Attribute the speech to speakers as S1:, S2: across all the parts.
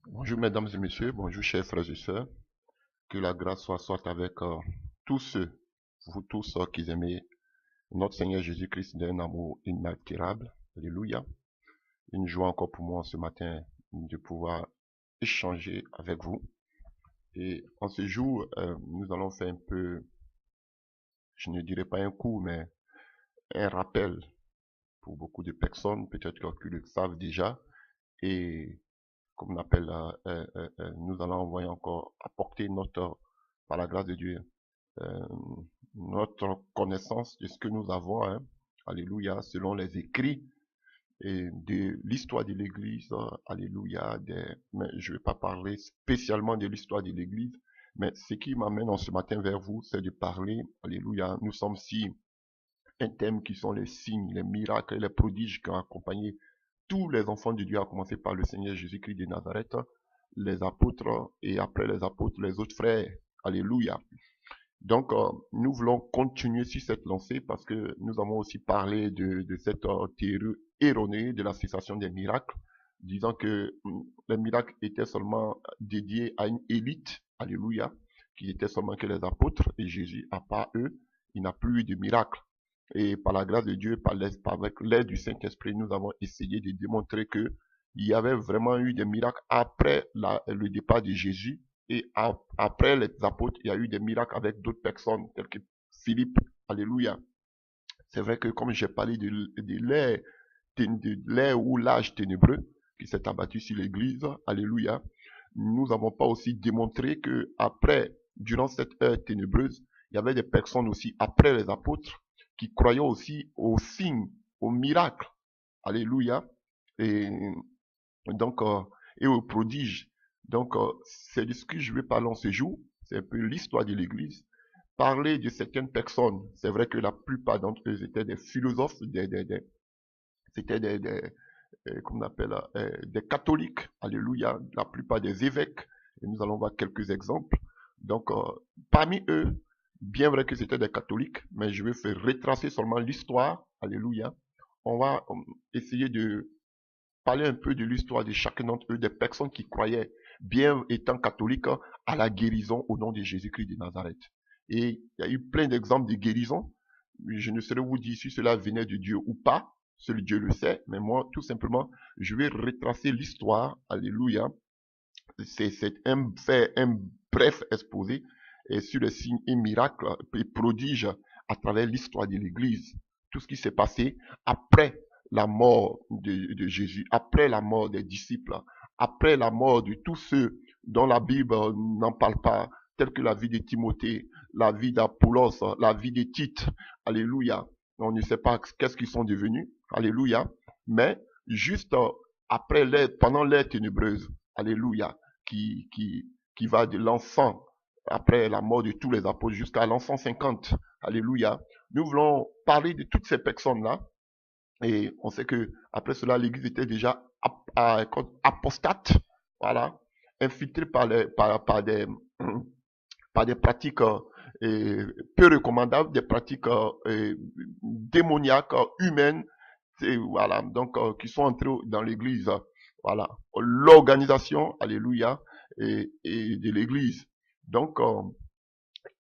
S1: Bonjour mesdames et messieurs, bonjour chers frères et sœurs. Que la grâce soit avec tous ceux, vous tous qui aimez notre Seigneur Jésus-Christ d'un amour inaltérable. Alléluia. Une joie encore pour moi ce matin de pouvoir échanger avec vous. Et en ce jour, nous allons faire un peu, je ne dirais pas un cours, mais un rappel pour beaucoup de personnes, peut-être qui le savent déjà. Et comme on appelle, nous allons envoyer encore apporter notre, par la grâce de Dieu, euh, notre connaissance de ce que nous avons, hein, alléluia, selon les écrits et de l'histoire de l'Église, alléluia, mais je ne vais pas parler spécialement de l'histoire de l'Église, mais ce qui m'amène en ce matin vers vous, c'est de parler, alléluia, nous sommes si un thème qui sont les signes, les miracles et les prodiges qui ont accompagné tous les enfants de Dieu, à commencer par le Seigneur Jésus-Christ de Nazareth, les apôtres et après les apôtres, les autres frères. Alléluia. Donc, nous voulons continuer sur cette lancée parce que nous avons aussi parlé de cette théorie erronée de la cessation des miracles, disant que les miracles étaient seulement dédiés à une élite, alléluia, qui était seulement que les apôtres, et Jésus, à part eux, il n'a plus eu de miracles. Et par la grâce de Dieu, avec l'aide du Saint-Esprit, nous avons essayé de démontrer que il y avait vraiment eu des miracles après le départ de Jésus et après les apôtres, il y a eu des miracles avec d'autres personnes, telles que Philippe. Alléluia. C'est vrai que comme j'ai parlé de l'air ou l'âge ténébreux qui s'est abattu sur l'église, alléluia, nous n'avons pas aussi démontré que après, durant cette ère ténébreuse, il y avait des personnes aussi après les apôtres qui croyaient aussi aux signes, aux miracles. Alléluia. Et donc, et aux prodiges. Donc, c'est de ce que je vais parler en ce jour. C'est un peu l'histoire de l'Église. Parler de certaines personnes. C'est vrai que la plupart d'entre eux étaient des philosophes, c'était comment on appelle, des catholiques. Alléluia. La plupart des évêques. Et nous allons voir quelques exemples. Donc, parmi eux, bien vrai que c'était des catholiques, mais je vais faire retracer seulement l'histoire. Alléluia. On va essayer de parler un peu de l'histoire de chacun d'entre eux, des personnes qui croyaient, bien étant catholiques, à la guérison au nom de Jésus-Christ de Nazareth. Et il y a eu plein d'exemples de guérison. Je ne saurais vous dire si cela venait de Dieu ou pas. Seul Dieu le sait. Mais moi, tout simplement, je vais retracer l'histoire. Alléluia. C'est un bref exposé et sur les signes et miracles et prodiges à travers l'histoire de l'Église. Tout ce qui s'est passé après la mort de Jésus, après la mort des disciples, après la mort de tous ceux dont la Bible n'en parle pas, tels que la vie de Timothée, la vie d'Apollos, la vie de Tite. Alléluia. On ne sait pas qu'est-ce qu'ils sont devenus. Alléluia. Mais juste après pendant l'ère ténébreuse. Alléluia. Qui, qui, qui va de l'enfant après la mort de tous les apôtres jusqu'à l'enfant 50. Alléluia. Nous voulons parler de toutes ces personnes-là. Et on sait que après cela, l'Église était déjà apostate, voilà, infiltrée par des pratiques peu recommandables, des pratiques démoniaques, humaines, et voilà, donc qui sont entrés dans l'Église, voilà, l'organisation, alléluia, et de l'Église. Donc,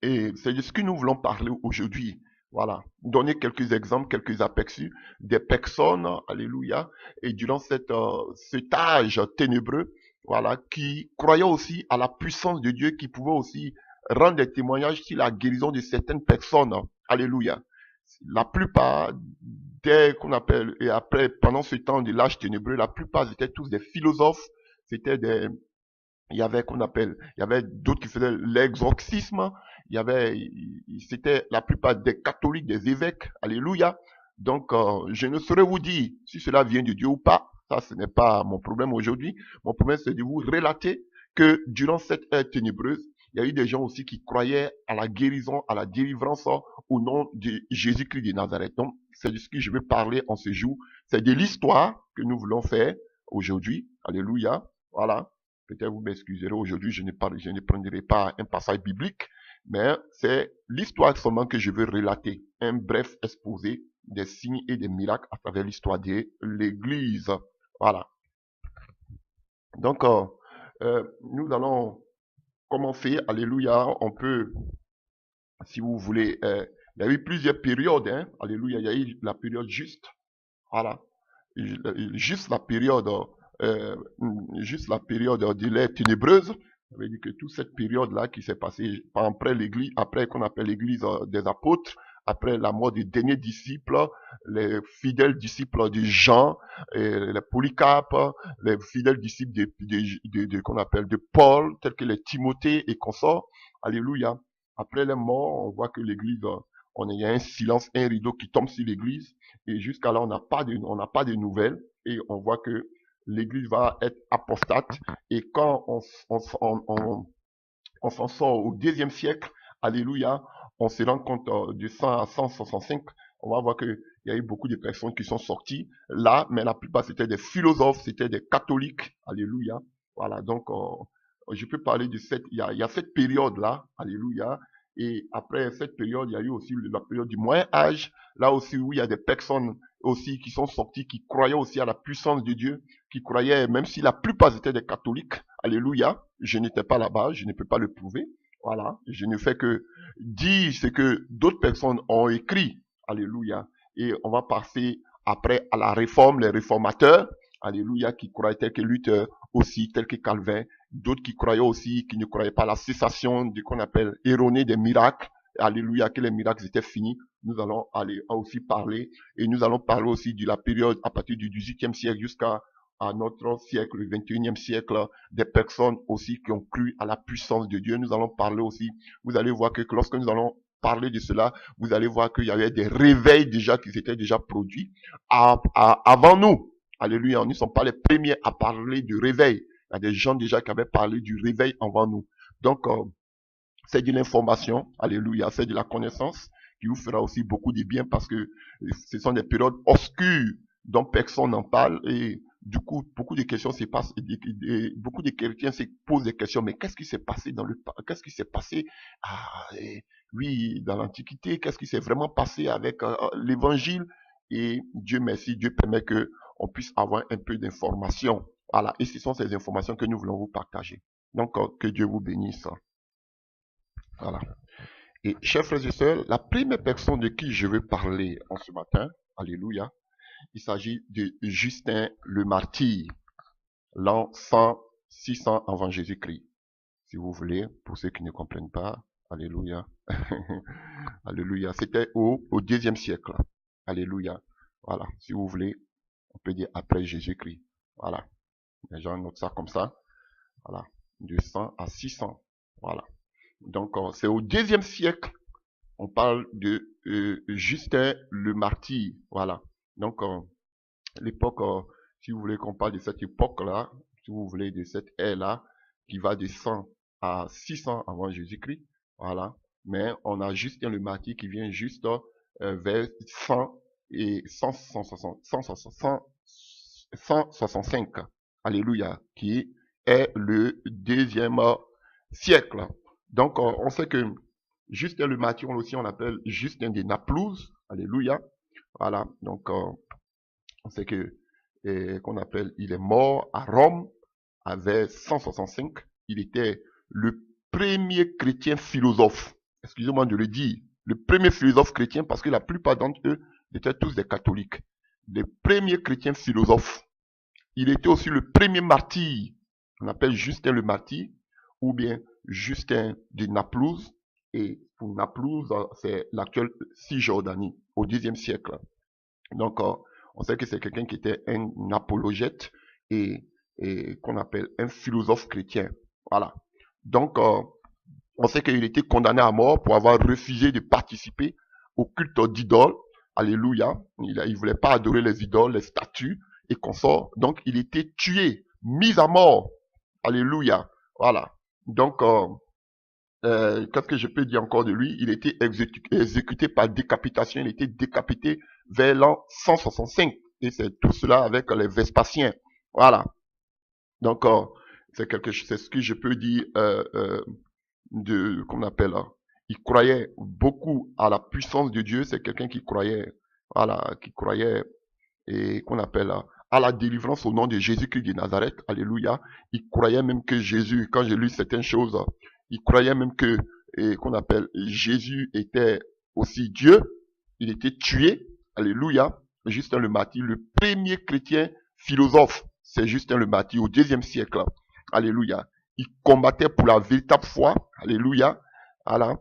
S1: et c'est de ce que nous voulons parler aujourd'hui. Voilà, donner quelques exemples, quelques aperçus des personnes, alléluia, et durant cet âge ténébreux, voilà, qui croyaient aussi à la puissance de Dieu, qui pouvaient aussi rendre des témoignages sur la guérison de certaines personnes, alléluia. La plupart des qu'on appelle, et après, pendant ce temps de l'âge ténébreux, la plupart étaient tous des philosophes, c'était des, il y avait qu'on appelle, il y avait d'autres qui faisaient l'exorcisme, il y avait, c'était la plupart des catholiques, des évêques, alléluia. Donc, je ne saurais vous dire si cela vient de Dieu ou pas. Ça, ce n'est pas mon problème aujourd'hui. Mon problème, c'est de vous relater que durant cette ère ténébreuse, il y a eu des gens aussi qui croyaient à la guérison, à la délivrance au nom de Jésus-Christ de Nazareth. Donc, c'est de ce que je vais parler en ce jour. C'est de l'histoire que nous voulons faire aujourd'hui. Alléluia. Voilà. Peut-être vous m'excuserez, aujourd'hui je ne prendrai pas un passage biblique, mais c'est l'histoire seulement que je veux relater. Un bref exposé des signes et des miracles à travers l'histoire de l'Église. Voilà. Donc, nous allons commencer. Alléluia. On peut, si vous voulez, il y a eu plusieurs périodes. Hein, alléluia. Il y a eu la période juste. Voilà. Juste la période, euh, juste la période de l'ère ténébreuse. Ça veut dire que toute cette période-là qui s'est passée après l'église, après qu'on appelle l'église des apôtres, après la mort des derniers disciples, les fidèles disciples de Jean, les Polycarpe, les fidèles disciples qu'on appelle de Paul, tels que les Timothée et consorts. Alléluia. Après les morts, on voit que l'église, il y a un silence, un rideau qui tombe sur l'église. Et jusqu'à là, on n'a pas de nouvelles. Et on voit que l'église va être apostate. Et quand on s'en sort au deuxième siècle, alléluia, on se rend compte de 100 à 165, on va voir qu'il y a eu beaucoup de personnes qui sont sorties là, mais la plupart c'était des philosophes, c'était des catholiques, alléluia. Voilà, donc je peux parler de il y a cette période-là, alléluia. Et après cette période, il y a eu aussi la période du Moyen Âge, là aussi où il y a des personnes aussi qui sont sorties, qui croyaient aussi à la puissance de Dieu, qui croyaient, même si la plupart étaient des catholiques, alléluia, je n'étais pas là-bas, je ne peux pas le prouver, voilà, je ne fais que dire ce que d'autres personnes ont écrit, alléluia, et on va passer après à la réforme, les réformateurs, alléluia, qui croyaient tel que Luther aussi, tel que Calvin, d'autres qui croyaient aussi, qui ne croyaient pas à la cessation de qu'on appelle erronée des miracles, alléluia, que les miracles étaient finis. Nous allons aller aussi parler, et nous allons parler aussi de la période à partir du 18e siècle jusqu'à notre siècle, le 21e siècle, des personnes aussi qui ont cru à la puissance de Dieu. Nous allons parler aussi, vous allez voir que lorsque nous allons parler de cela, vous allez voir qu'il y avait des réveils déjà qui s'étaient déjà produits avant nous. Alléluia, nous ne sommes pas les premiers à parler du réveil. Il y a des gens déjà qui avaient parlé du réveil avant nous. Donc, c'est de l'information, alléluia, c'est de la connaissance qui vous fera aussi beaucoup de bien parce que ce sont des périodes obscures dont personne n'en parle et du coup, beaucoup de questions se passent, beaucoup de chrétiens se posent des questions, mais qu'est-ce qui s'est passé qu'est-ce qui s'est passé, oui, dans l'Antiquité, qu'est-ce qui s'est vraiment passé avec l'évangile? Et Dieu merci, Dieu permet que on puisse avoir un peu d'informations. Voilà, et ce sont ces informations que nous voulons vous partager. Donc, que Dieu vous bénisse. Voilà. Et chers frères et sœurs, la première personne de qui je veux parler en ce matin, alléluia, il s'agit de Justin le Martyr, l'an 600 avant Jésus-Christ. Si vous voulez, pour ceux qui ne comprennent pas, alléluia, alléluia, c'était au 2e siècle, alléluia, voilà, si vous voulez, on peut dire après Jésus-Christ, voilà, les gens notent ça comme ça, voilà, de 100 à 600, voilà. Donc, c'est au 2e siècle, on parle de Justin le Martyr, voilà. Donc, l'époque, si vous voulez qu'on parle de cette époque-là, si vous voulez de cette ère-là, qui va de 100 à 600 avant Jésus-Christ, voilà. Mais on a Justin le Martyr qui vient juste vers 100 et 165, alléluia, qui est le 2e siècle. Donc, on sait que Justin le Martyr, aussi on l'appelle Justin de Naplouse, alléluia, voilà. Donc, on sait que qu'on appelle, il est mort à Rome vers 165. Il était le premier chrétien philosophe. Excusez-moi de le dire. Le premier philosophe chrétien parce que la plupart d'entre eux étaient tous des catholiques. Les premiers chrétiens philosophes. Il était aussi le premier martyr. On appelle Justin le martyr ou bien Justin de Naplouse. Et pour Naplouse, c'est l'actuelle Cisjordanie au 10e siècle. Donc, on sait que c'est quelqu'un qui était un apologète et qu'on appelle un philosophe chrétien. Voilà. Donc, on sait qu'il était condamné à mort pour avoir refusé de participer au culte d'idoles. Alléluia. Il voulait pas adorer les idoles, les statues et consorts. Donc, il était tué, mis à mort. Alléluia. Voilà. Donc, qu'est-ce que je peux dire encore de lui? Il était exécuté par décapitation. Il était décapité vers l'an 165. Et c'est tout cela avec les Vespasiens. Voilà. Donc, c'est ce que je peux dire qu'on appelle. Il croyait beaucoup à la puissance de Dieu. C'est quelqu'un qui croyait, voilà, qui croyait et qu'on appelle à la délivrance au nom de Jésus-Christ de Nazareth. Alléluia. Il croyait même que Jésus, quand j'ai lu certaines choses, il croyait même que, qu'on appelle, Jésus était aussi Dieu. Il était tué. Alléluia. Justin le Martyr, le premier chrétien philosophe, c'est Justin le Martyr au IIe siècle. Alléluia. Il combattait pour la véritable foi. Alléluia. Voilà.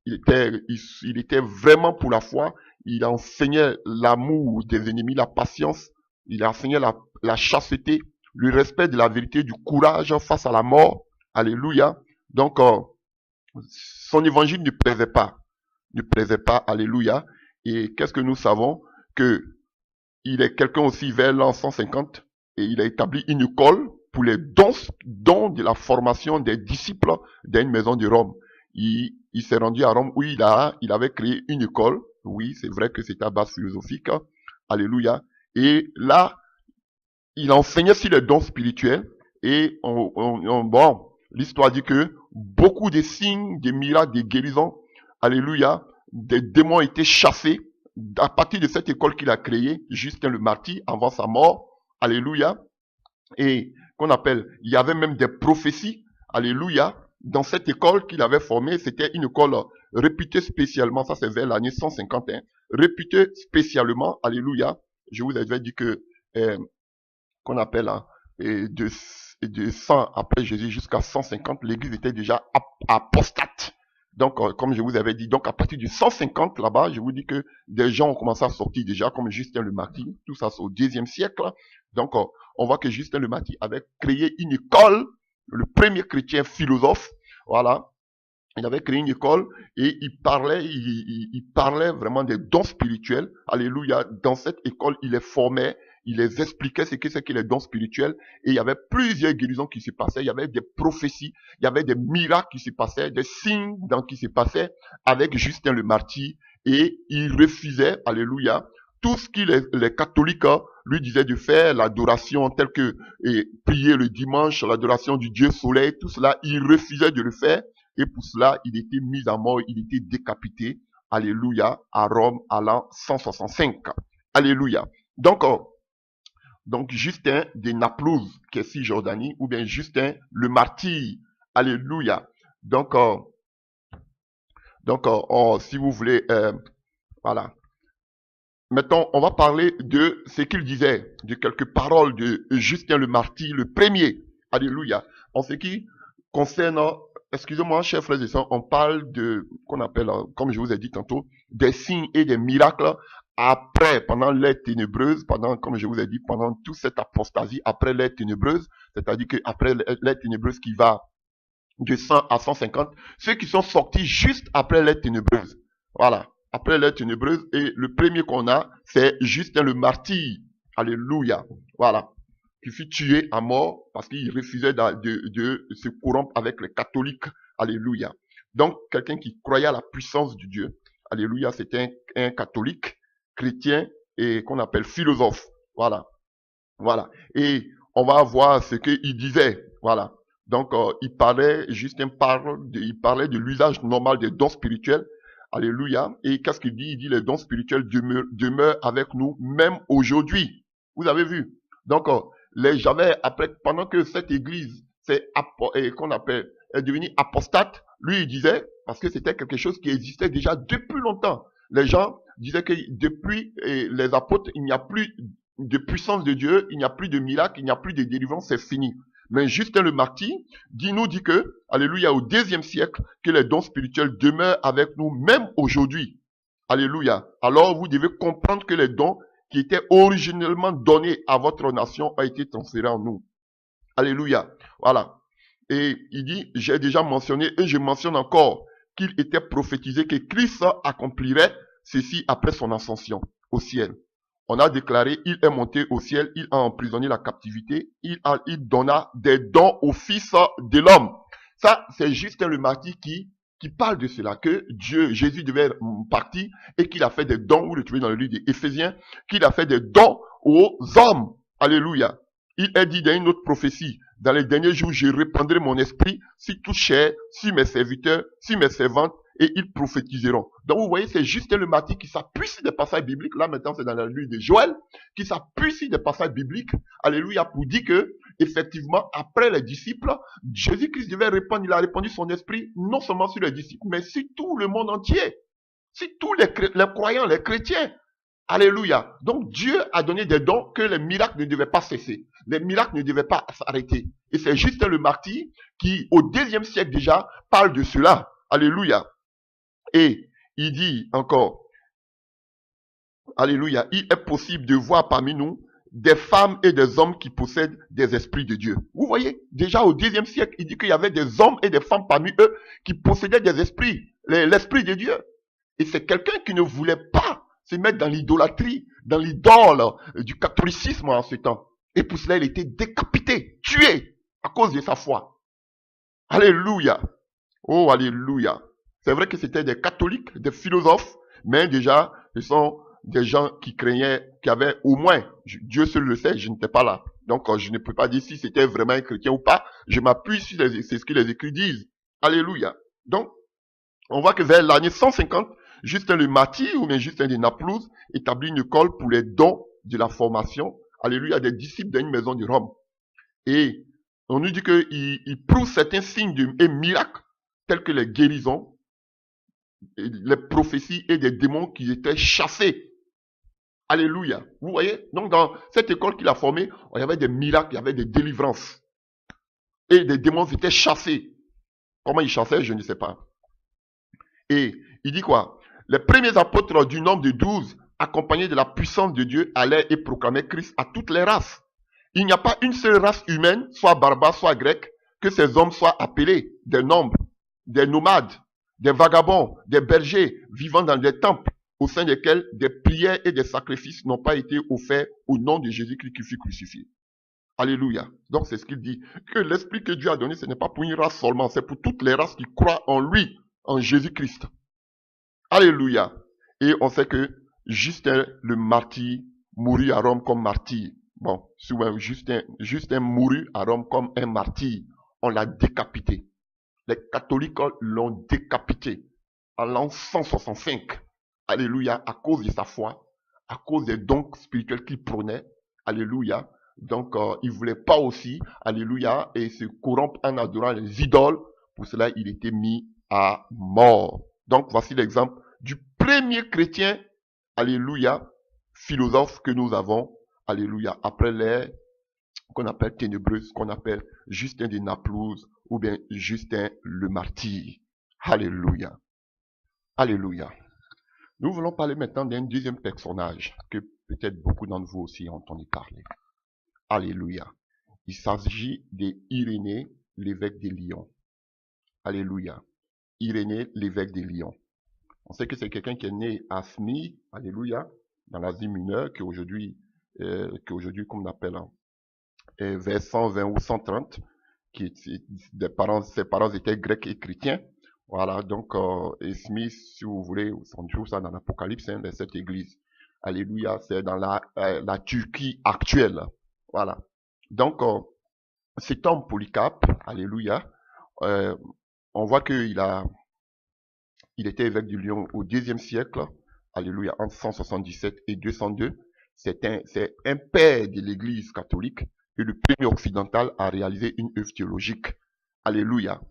S1: Il était vraiment pour la foi. Il enseignait l'amour des ennemis, la patience. Il enseignait la chasteté, le respect de la vérité, du courage face à la mort. Alléluia. Donc, son évangile ne plaisait pas. Ne plaisait pas. Alléluia. Et qu'est-ce que nous savons? Que il est quelqu'un aussi vers l'an 150 et il a établi une école pour les dons de la formation des disciples d'une maison de Rome. Il s'est rendu à Rome où il avait créé une école. Oui, c'est vrai que c'est à base philosophique. Alléluia. Et là, il enseignait sur les dons spirituels. Et bon, l'histoire dit que beaucoup de signes, des miracles, des guérisons, alléluia, des démons étaient chassés à partir de cette école qu'il a créée, Justin le Martyr, avant sa mort. Alléluia. Et qu'on appelle, il y avait même des prophéties. Alléluia. Dans cette école qu'il avait formée, c'était une école réputée spécialement, ça c'est vers l'année 151, réputée spécialement, alléluia. Je vous avais dit que, qu'on appelle, de 100 après Jésus jusqu'à 150, l'église était déjà apostate. Donc, comme je vous avais dit, donc à partir de 150 là-bas, je vous dis que des gens ont commencé à sortir déjà, comme Justin le Martyr, tout ça c'est au Xe siècle. Donc, on voit que Justin le Martyr avait créé une école, le premier chrétien philosophe, voilà. Il avait créé une école et il parlait vraiment des dons spirituels. Alléluia. Dans cette école, il les formait, il les expliquait ce que c'est que les dons spirituels. Et il y avait plusieurs guérisons qui se passaient. Il y avait des prophéties, il y avait des miracles qui se passaient, des signes qui se passaient avec Justin le Martyr. Et il refusait, alléluia, tout ce que les catholiques lui disaient de faire, l'adoration telle que prier le dimanche, l'adoration du Dieu soleil, tout cela, il refusait de le faire. Et pour cela, il était mis à mort, il était décapité. Alléluia, à Rome, à l'an 165. Alléluia. Donc Justin de Naplouse, qui est Cisjordanie, ou bien Justin le Martyr. Alléluia. Donc, si vous voulez, voilà. Maintenant, on va parler de ce qu'il disait, de quelques paroles de Justin le Martyr, le premier. Alléluia. En ce qui concerne, excusez-moi, chers frères et sœurs, on parle de, qu'on appelle, comme je vous ai dit tantôt, des signes et des miracles après, pendant l'ère ténébreuse, comme je vous ai dit, pendant toute cette apostasie, après l'ère ténébreuse, c'est-à-dire qu'après l'ère ténébreuse qui va de 100 à 150, ceux qui sont sortis juste après l'ère ténébreuse. Voilà. Après l'ère ténébreuse, et le premier qu'on a, c'est Justin le Martyr. Alléluia. Voilà. Qui fut tué à mort parce qu'il refusait de se corrompre avec les catholiques. Alléluia. Donc, quelqu'un qui croyait à la puissance du Dieu. Alléluia, c'était un catholique, chrétien, et qu'on appelle philosophe. Voilà. Voilà. Et on va voir ce qu'il disait. Voilà. Donc, Justin il parlait de l'usage normal des dons spirituels. Alléluia. Et qu'est-ce qu'il dit? Il dit les dons spirituels demeurent avec nous même aujourd'hui. Vous avez vu? Donc, pendant que cette église est devenue apostate, lui il disait, parce que c'était quelque chose qui existait déjà depuis longtemps. Les gens disaient que depuis les apôtres, il n'y a plus de puissance de Dieu, il n'y a plus de miracles, il n'y a plus de délivrance, c'est fini. Mais Justin le Martyr nous dit que, alléluia, au IIe siècle, que les dons spirituels demeurent avec nous même aujourd'hui. Alléluia. Alors vous devez comprendre que les dons qui étaient originellement donnés à votre nation ont été transférés en nous. Alléluia. Voilà. Et il dit, j'ai déjà mentionné et je mentionne encore qu'il était prophétisé que Christ accomplirait ceci après son ascension au ciel. On a déclaré, il est monté au ciel, il a emprisonné la captivité, il donna des dons au Fils de l'homme. Ça, c'est Justin le Martyr qui parle de cela, que Jésus devait partir et qu'il a fait des dons, vous le trouvez dans le livre d'Éphésiens, qu'il a fait des dons aux hommes. Alléluia. Il est dit dans une autre prophétie, dans les derniers jours, je répandrai mon esprit sur toute chair, sur mes serviteurs, sur mes servantes, et ils prophétiseront. Donc vous voyez, c'est Justin le martyr qui s'appuie sur des passages bibliques. Là maintenant, c'est dans la livre de Joël, qui s'appuie sur des passages bibliques. Alléluia, pour dire que, effectivement, après les disciples, Jésus-Christ devait répandre, il a répandu son esprit, non seulement sur les disciples, mais sur tout le monde entier. Sur tous les croyants, les chrétiens. Alléluia. Donc Dieu a donné des dons que les miracles ne devaient pas cesser. Les miracles ne devaient pas s'arrêter. Et c'est Justin le martyr qui, au 2e siècle déjà, parle de cela. Alléluia. Et il dit encore, alléluia, il est possible de voir parmi nous des femmes et des hommes qui possèdent des esprits de Dieu. Vous voyez, déjà au 2e siècle, il dit qu'il y avait des hommes et des femmes parmi eux qui possédaient des esprits, l'esprit de Dieu. Et c'est quelqu'un qui ne voulait pas se mettre dans l'idolâtrie, dans l'idole du catholicisme en ce temps. Et pour cela, il était décapité, tué à cause de sa foi. Alléluia. Oh, alléluia. C'est vrai que c'était des catholiques, des philosophes, mais déjà, ce sont des gens qui craignaient, qui avaient au moins, Dieu seul le sait, je n'étais pas là. Donc, je ne peux pas dire si c'était vraiment un chrétien ou pas. Je m'appuie sur c'est ce que les écrits disent. Alléluia. Donc, on voit que vers l'année 150, Justin le martyr, ou bien Justin de Naplouse, établit une école pour les dons de la formation, alléluia, des disciples d'une maison de Rome. Et on nous dit qu'il prouve certains signes et miracles, tels que les guérisons, les prophéties et des démons qui étaient chassés. Alléluia. Vous voyez? Donc dans cette école qu'il a formée, il y avait des miracles, il y avait des délivrances. Et des démons étaient chassés. Comment ils chassaient, je ne sais pas. Et il dit quoi? Les premiers apôtres du nombre de 12, accompagnés de la puissance de Dieu, allaient et proclamaient Christ à toutes les races. Il n'y a pas une seule race humaine, soit barbare, soit grecque, que ces hommes soient appelés des nombres, des nomades, des vagabonds, des bergers, vivant dans des temples, au sein desquels des prières et des sacrifices n'ont pas été offerts au nom de Jésus-Christ qui fut crucifié. Alléluia. Donc c'est ce qu'il dit. Que l'esprit que Dieu a donné, ce n'est pas pour une race seulement, c'est pour toutes les races qui croient en lui, en Jésus-Christ. Alléluia. Et on sait que Justin le martyr mourut à Rome comme martyr. Bon, souvent Justin mourut à Rome comme un martyr. On l'a décapité. Les catholiques l'ont décapité en l'an 165. Alléluia. À cause de sa foi, à cause des dons spirituels qu'il prenait. Alléluia. Donc, il voulait pas aussi, alléluia, et se corrompre en adorant les idoles. Pour cela, il était mis à mort. Donc, voici l'exemple du premier chrétien, alléluia, philosophe que nous avons, alléluia, après les qu'on appelle ténébreuses, qu'on appelle Justin de Naplouse, ou bien Justin le martyr. Alléluia. Alléluia. Nous voulons parler maintenant d'un deuxième personnage que peut-être beaucoup d'entre vous aussi ont entendu parler. Alléluia. Il s'agit d'Irénée, l'évêque de Lyon. Alléluia. Irénée, l'évêque de Lyon. On sait que c'est quelqu'un qui est né à Smyrne, alléluia, dans l'Asie mineure, qui aujourd'hui, comme on appelle, vers 120 ou 130, ses parents étaient grecs et chrétiens. Voilà, donc, Smyrne, si vous voulez, on trouve ça dans l'Apocalypse, dans cette église. Alléluia, c'est dans la Turquie actuelle. Voilà. Donc, cet homme Polycarpe, alléluia, on voit qu'il était évêque de Lyon au 2e siècle, alléluia, entre 177 et 202. C'est un père de l'église catholique et le premier occidental à réaliser une œuvre théologique. Alléluia.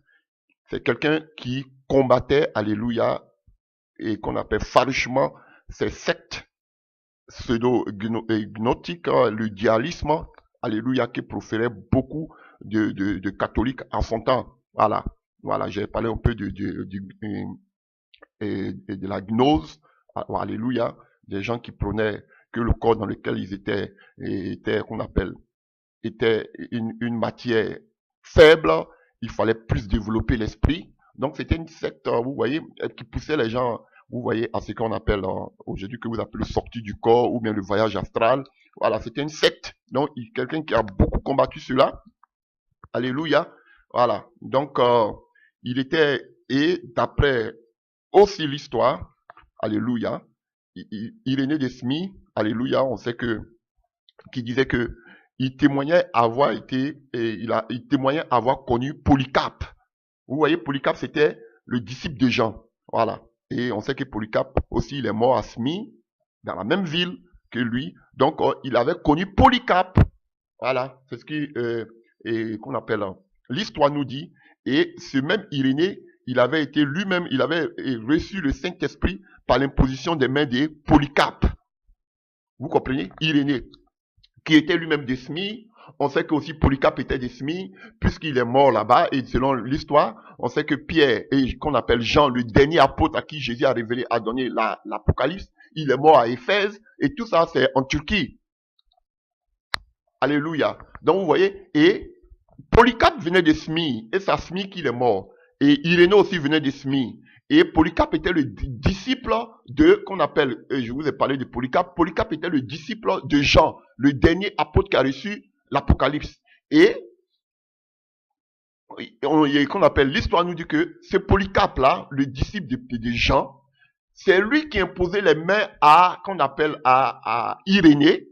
S1: C'est quelqu'un qui combattait, alléluia, et qu'on appelle farouchement ces sectes pseudo-gnostiques, le dualisme, alléluia, qui proférait beaucoup de catholiques en son temps. Voilà. Voilà, j'ai parlé un peu de la gnose, alléluia, des gens qui prenaient que le corps dans lequel ils était qu'on appelle, était une matière faible, il fallait plus développer l'esprit. Donc c'était une secte, vous voyez, qui poussait les gens, vous voyez, à ce qu'on appelle aujourd'hui, que vous appelez sortie du corps ou bien le voyage astral. Voilà, c'était une secte. Donc quelqu'un qui a beaucoup combattu cela. Alléluia. Voilà. Donc il était, et d'après aussi l'histoire, alléluia, Irénée de Smyrne, alléluia, on sait qui disait que il témoignait avoir connu Polycarpe. Vous voyez, Polycarpe, c'était le disciple de Jean. Voilà. Et on sait que Polycarpe aussi, il est mort à Smyrne, dans la même ville que lui. Donc, il avait connu Polycarpe. Voilà. C'est ce qu'on appelle, l'histoire nous dit. Et ce même Irénée, il avait été lui-même, il avait reçu le Saint-Esprit par l'imposition des mains de Polycarpe. Vous comprenez? Irénée, qui était lui-même de Smyrne. On sait que aussi Polycarpe était de Smyrne, puisqu'il est mort là-bas. Et selon l'histoire, on sait que Pierre, et qu'on appelle Jean, le dernier apôtre à qui Jésus a révélé, a donné l'Apocalypse, il est mort à Éphèse. Et tout ça, c'est en Turquie. Alléluia. Donc vous voyez, et Polycarpe venait de Smyrne, et c'est à Smyrne qu'il est mort. Et Irénée aussi venait de Smyrne. Et Polycarpe était le disciple qu'on appelle, je vous ai parlé de Polycarpe. Polycarpe était le disciple de Jean, le dernier apôtre qui a reçu l'Apocalypse. Et qu'on appelle, l'histoire nous dit que ce Polycarpe-là, le disciple de Jean, c'est lui qui imposait les mains qu'on appelle à Irénée,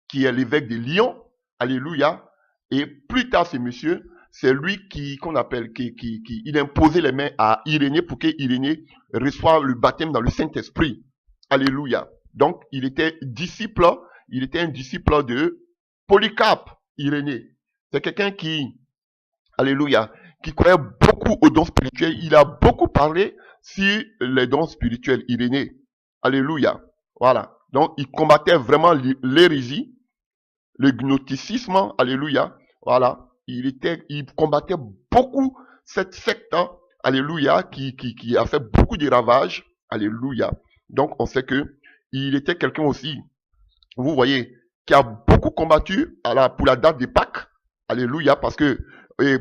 S1: qui est l'évêque de Lyon. Alléluia. Et plus tard, ce monsieur, c'est lui qu'on appelle, il imposait les mains à Irénée pour qu'Irénée reçoive le baptême dans le Saint-Esprit. Alléluia. Donc, il était un disciple de Polycarpe, Irénée. C'est quelqu'un qui, alléluia, qui croyait beaucoup aux dons spirituels. Il a beaucoup parlé sur les dons spirituels, Irénée. Alléluia. Voilà. Donc, il combattait vraiment l'hérésie, le gnosticisme, alléluia. Voilà. Il combattait beaucoup cette secte, alléluia, qui a fait beaucoup de ravages, alléluia. Donc, on sait que il était quelqu'un aussi, vous voyez, qui a beaucoup combattu pour la date de Pâques, alléluia, parce que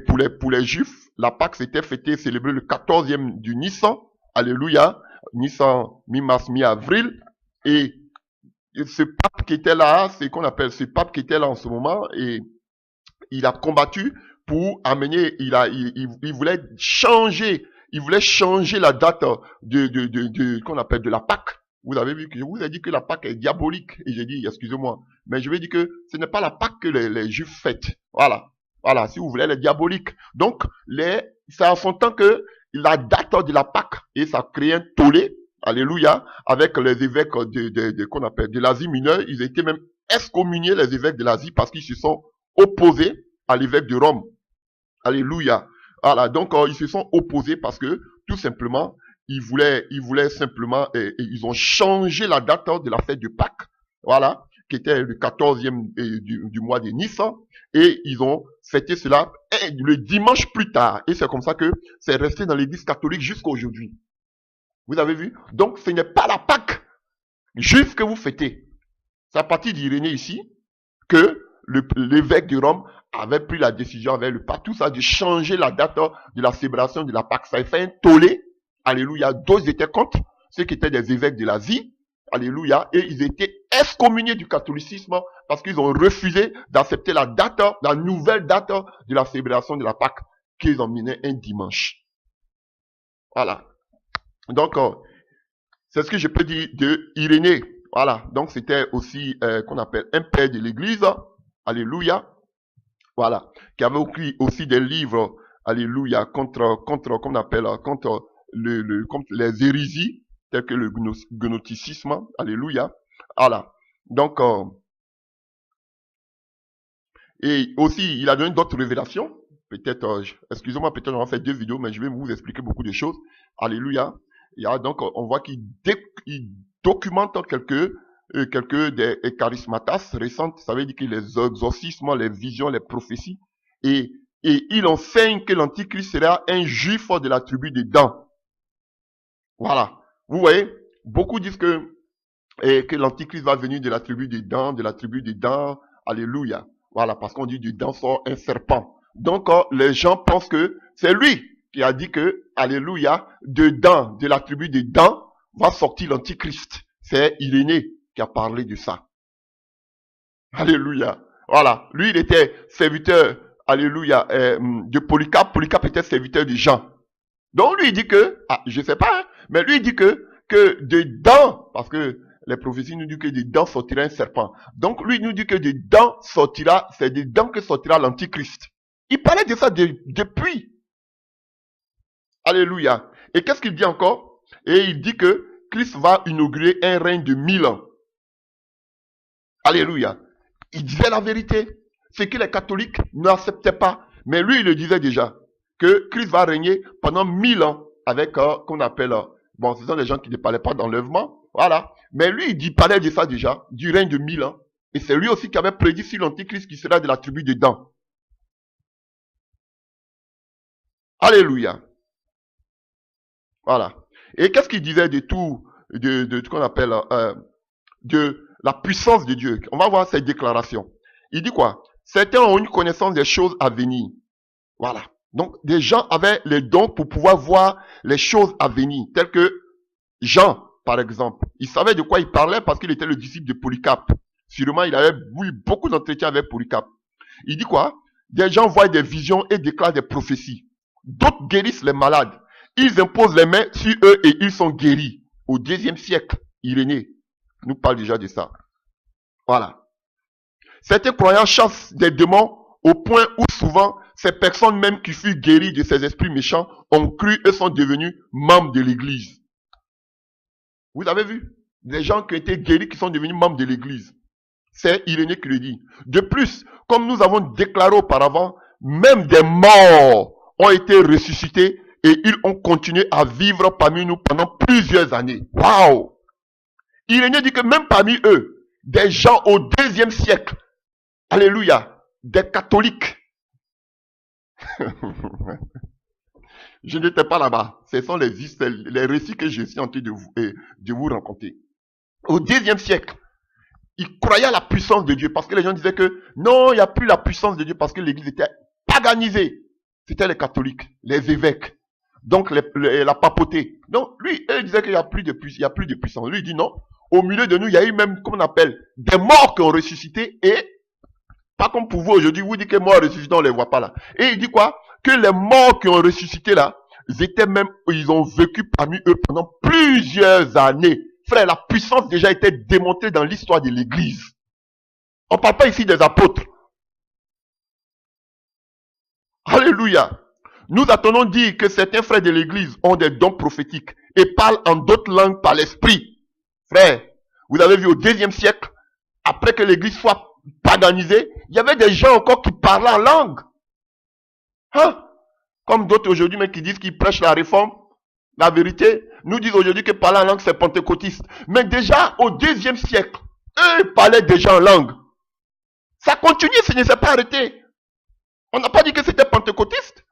S1: pour les Juifs, la Pâques s'était fêtée, célébrée le 14e du Nissan, alléluia, Nissan mi-mars, mi-avril, et ce pape qui était là, c'est qu'on appelle ce pape qui était là en ce moment, et il a combattu pour amener, il voulait changer la date qu'on appelle de la Pâque. Vous avez vu que je vous ai dit que la Pâque est diabolique, et j'ai dit, excusez-moi, mais je vais dire que ce n'est pas la Pâque que les Juifs fêtent. Voilà. Voilà, si vous voulez, elle est diabolique. Donc, c'est en son temps que la date de la Pâque, et ça crée un tollé, alléluia, avec les évêques qu'on appelle de l'Asie mineure. Ils étaient même excommuniés, les évêques de l'Asie, parce qu'ils se sont opposés à l'évêque de Rome. Alléluia. Voilà, donc ils se sont opposés parce que, tout simplement, ils voulaient simplement, ils ont changé la date de la fête de Pâques, voilà, qui était le 14e du mois de Nissan, et ils ont fêté cela le dimanche plus tard. Et c'est comme ça que c'est resté dans l'église catholique jusqu'à aujourd'hui. Vous avez vu? Donc, ce n'est pas la Pâque juive que vous fêtez. C'est à partir d'Irénée ici que l'évêque de Rome avait pris la décision avec le pape, tout ça, de changer la date de la célébration de la Pâque. Ça a fait un tollé. Alléluia. D'autres étaient contre, ceux qui étaient des évêques de l'Asie. Alléluia. Et ils étaient excommuniés du catholicisme parce qu'ils ont refusé d'accepter la nouvelle date de la célébration de la Pâque qu'ils emmenaient un dimanche. Voilà. Donc, c'est ce que je peux dire de Irénée. Voilà. Donc, c'était aussi qu'on appelle un père de l'Église. Alléluia. Voilà. Qui avait écrit aussi des livres, alléluia, contre les hérésies, telles que le gnosticisme. Alléluia. Voilà. Donc, et aussi, il a donné d'autres révélations. Peut-être, excusez-moi, peut-être on va faire 2 vidéos, mais je vais vous expliquer beaucoup de choses. Alléluia. Donc, on voit qu'il documente quelques des charismatas récentes. Ça veut dire que les exorcismes, les visions, les prophéties. Et il enseigne que l'Antichrist sera un juif de la tribu de Dan. Voilà. Vous voyez, beaucoup disent que l'Antichrist va venir de la tribu de Dan. Alléluia. Voilà, parce qu'on dit de Dan sort un serpent. Donc, les gens pensent que c'est lui qui a dit que, alléluia, de la tribu de Dan, va sortir l'Antichrist. C'est Irénée qui a parlé de ça. Alléluia. Voilà. Lui, il était serviteur, alléluia, de Polycarpe. Polycarpe était serviteur de Jean. Donc, lui, il dit que, je sais pas, hein, mais lui, il dit que dedans, parce que les prophéties nous disent que dedans sortira un serpent. Donc, lui, il nous dit que dedans sortira, c'est dedans que sortira l'Antichrist. Il parlait de ça depuis. Alléluia. Et qu'est-ce qu'il dit encore? Et il dit que Christ va inaugurer un règne de 1000 ans. Alléluia. Il disait la vérité. Ce que les catholiques n'acceptaient pas. Mais lui, il le disait déjà. Que Christ va régner pendant 1000 ans avec, qu'on appelle, bon, ce sont des gens qui ne parlaient pas d'enlèvement. Voilà. Mais lui, il parlait de ça déjà, du règne de 1000 ans. Et c'est lui aussi qui avait prédit sur l'Antichrist qui sera de la tribu de Dan. Alléluia. Voilà. Et qu'est-ce qu'il disait de tout, de ce qu'on appelle, de la puissance de Dieu? On va voir cette déclaration. Il dit quoi? Certains ont une connaissance des choses à venir. Voilà. Donc, des gens avaient les dons pour pouvoir voir les choses à venir, tels que Jean, par exemple. Il savait de quoi il parlait parce qu'il était le disciple de Polycarpe. Sûrement, il avait eu beaucoup d'entretiens avec Polycarpe. Il dit quoi? Des gens voient des visions et déclarent des prophéties. D'autres guérissent les malades. Ils imposent les mains sur eux et ils sont guéris. Au 2e siècle, Irénée nous parle déjà de ça. Voilà. Certains croyants chassent des démons au point où souvent ces personnes même qui furent guéries de ces esprits méchants ont cru et sont devenus membres de l'église. Vous avez vu? Des gens qui ont été guéris qui sont devenus membres de l'église. C'est Irénée qui le dit. De plus, comme nous avons déclaré auparavant, même des morts ont été ressuscités et ils ont continué à vivre parmi nous pendant plusieurs années. Waouh! Irénée dit que même parmi eux, des gens au 2e siècle, alléluia, des catholiques. Je n'étais pas là-bas. Ce sont les récits que je suis en train de vous raconter. Au 2e siècle, ils croyaient à la puissance de Dieu parce que les gens disaient que non, il n'y a plus la puissance de Dieu parce que l'église était paganisée. C'était les catholiques, les évêques, donc la papauté. Donc lui, il disait qu'il n'y a plus de puissance. Lui, il dit non. Au milieu de nous, il y a eu même, comme on appelle, des morts qui ont ressuscité et pas comme pour vous aujourd'hui, vous dites que morts ressuscités, on ne les voit pas là. Et il dit quoi? Que les morts qui ont ressuscité là, ils ont vécu parmi eux pendant plusieurs années. Frère, la puissance déjà été démontrée dans l'histoire de l'église. On ne parle pas ici des apôtres. Alléluia. Nous attendons dire que certains frères de l'église ont des dons prophétiques et parlent en d'autres langues par l'esprit. Frère, vous avez vu au 2e siècle, après que l'église soit paganisée, il y avait des gens encore qui parlaient en langue. Hein? Comme d'autres aujourd'hui, mais qui disent qu'ils prêchent la réforme, la vérité. Nous disons aujourd'hui que parler en langue, c'est pentecôtiste. Mais déjà, au 2e siècle, eux parlaient déjà en langue. Ça continue, ça ne s'est pas arrêté. On n'a pas dit que c'était pentecôtiste.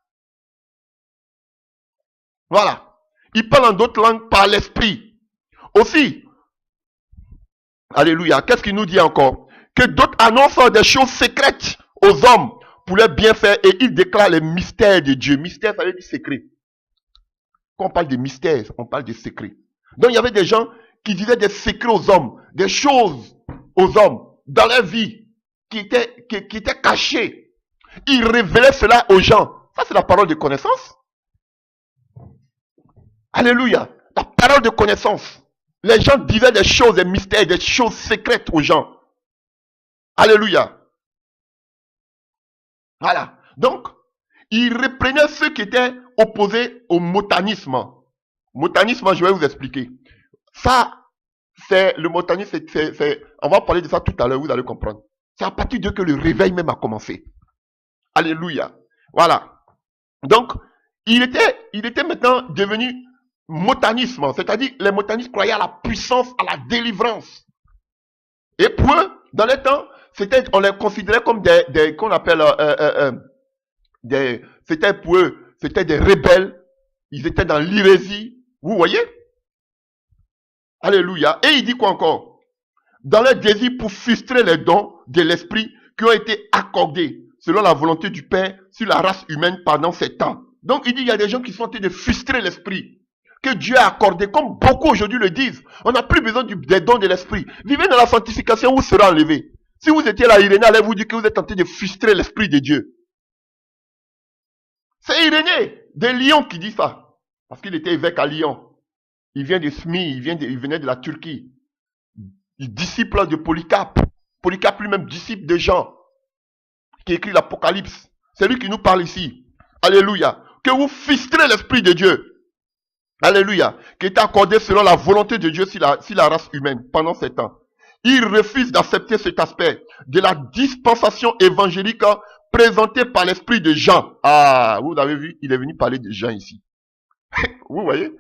S1: Voilà. Ils parlent en d'autres langues par l'esprit. Aussi, alléluia, qu'est-ce qu'il nous dit encore? Que d'autres annoncent des choses secrètes aux hommes pour leur bien faire et ils déclarent les mystères de Dieu. Mystère, ça veut dire secret. Quand on parle de mystères, on parle de secrets. Donc il y avait des gens qui disaient des secrets aux hommes, des choses aux hommes dans leur vie qui étaient cachées. Ils révélaient cela aux gens. Ça, c'est la parole de connaissance. Alléluia. La parole de connaissance. Les gens disaient des choses, des mystères, des choses secrètes aux gens. Alléluia. Voilà. Donc, ils reprenaient ceux qui étaient opposés au montanisme. Montanisme, je vais vous expliquer. Ça, c'est le montanisme, on va parler de ça tout à l'heure, vous allez comprendre. C'est à partir de que le réveil même a commencé. Alléluia. Voilà. Donc, il était maintenant devenu montanisme, c'est-à-dire les montanistes croyaient à la puissance, à la délivrance. Et pour eux, dans les temps, on les considérait comme qu'on appelle c'était pour eux, c'était des rebelles. Ils étaient dans l'hérésie. Vous voyez? Alléluia. Et il dit quoi encore? Dans le désir pour frustrer les dons de l'esprit qui ont été accordés selon la volonté du Père sur la race humaine pendant ces temps. Donc il dit il y a des gens qui sont en train de frustrer l'esprit que Dieu a accordé, comme beaucoup aujourd'hui le disent. On n'a plus besoin des dons de l'esprit. Vivez dans la sanctification, vous serez enlevé. Si vous étiez là, Irénée allait vous dire que vous êtes en train de frustrer l'esprit de Dieu. C'est Irénée de Lyon qui dit ça. Parce qu'il était évêque à Lyon. Il vient de Smyrne, il venait de la Turquie. Il disciple de Polycarpe. Polycarpe lui-même disciple de Jean, qui écrit l'Apocalypse. C'est lui qui nous parle ici. Alléluia. Que vous frustrez l'esprit de Dieu. Alléluia, qui était accordé selon la volonté de Dieu sur la race humaine pendant 7 ans. Il refuse d'accepter cet aspect de la dispensation évangélique présentée par l'esprit de Jean. Ah, vous avez vu, il est venu parler de Jean ici. Vous voyez?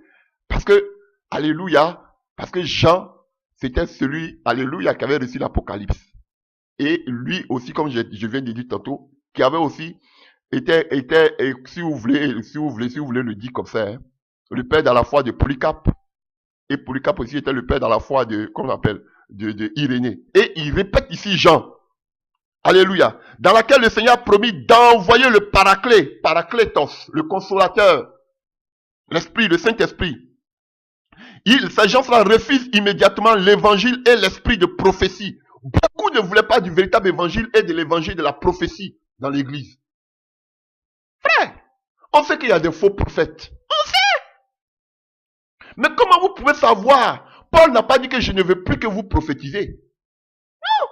S1: Parce que, alléluia, parce que Jean, c'était celui, alléluia, qui avait reçu l'Apocalypse. Et lui aussi, comme je viens de dire tantôt, qui avait aussi était, si vous voulez le dire comme ça, hein, le père dans la foi de Polycarpe. Et Polycarpe aussi était le père dans la foi de, comment on appelle, de Irénée. Et il répète ici Jean. Alléluia. Dans laquelle le Seigneur a promis d'envoyer le Paraclétos, le consolateur, l'Esprit, le Saint-Esprit. Ces gens-là refusent immédiatement l'évangile et l'esprit de prophétie. Beaucoup ne voulaient pas du véritable évangile et de l'évangile de la prophétie dans l'église. Frère, on sait qu'il y a des faux prophètes. On sait. Mais comment vous pouvez savoir? Paul n'a pas dit que je ne veux plus que vous prophétisez. Non.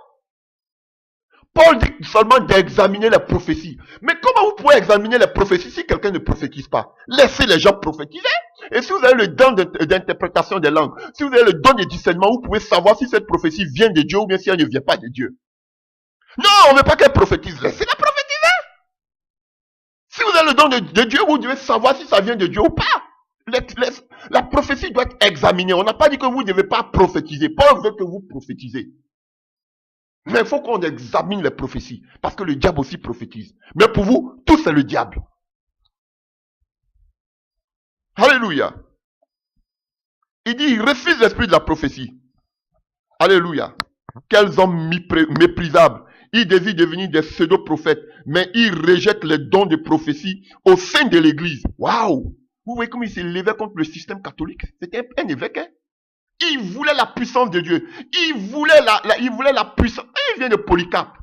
S1: Paul dit seulement d'examiner les prophéties. Mais comment vous pouvez examiner les prophéties si quelqu'un ne prophétise pas? Laissez les gens prophétiser. Et si vous avez le don d'interprétation des langues, si vous avez le don de discernement, vous pouvez savoir si cette prophétie vient de Dieu ou bien si elle ne vient pas de Dieu. Non, on ne veut pas qu'elle prophétise. Laissez-la prophétiser. Si vous avez le don de Dieu, vous devez savoir si ça vient de Dieu ou pas. La prophétie doit être examinée. On n'a pas dit que vous ne devez pas prophétiser. Paul veut que vous prophétisez. Mais il faut qu'on examine les prophéties. Parce que le diable aussi prophétise. Mais pour vous, tout c'est le diable. Alléluia. Il dit, il refuse l'esprit de la prophétie. Alléluia. Quels hommes méprisables. Ils désirent devenir des pseudo-prophètes, mais ils rejettent les dons de prophétie au sein de l'église. Waouh! Vous voyez comment il s'est levé contre le système catholique? C'était un évêque, hein? Il voulait la puissance de Dieu. Il voulait la puissance. Il vient de Polycarpe.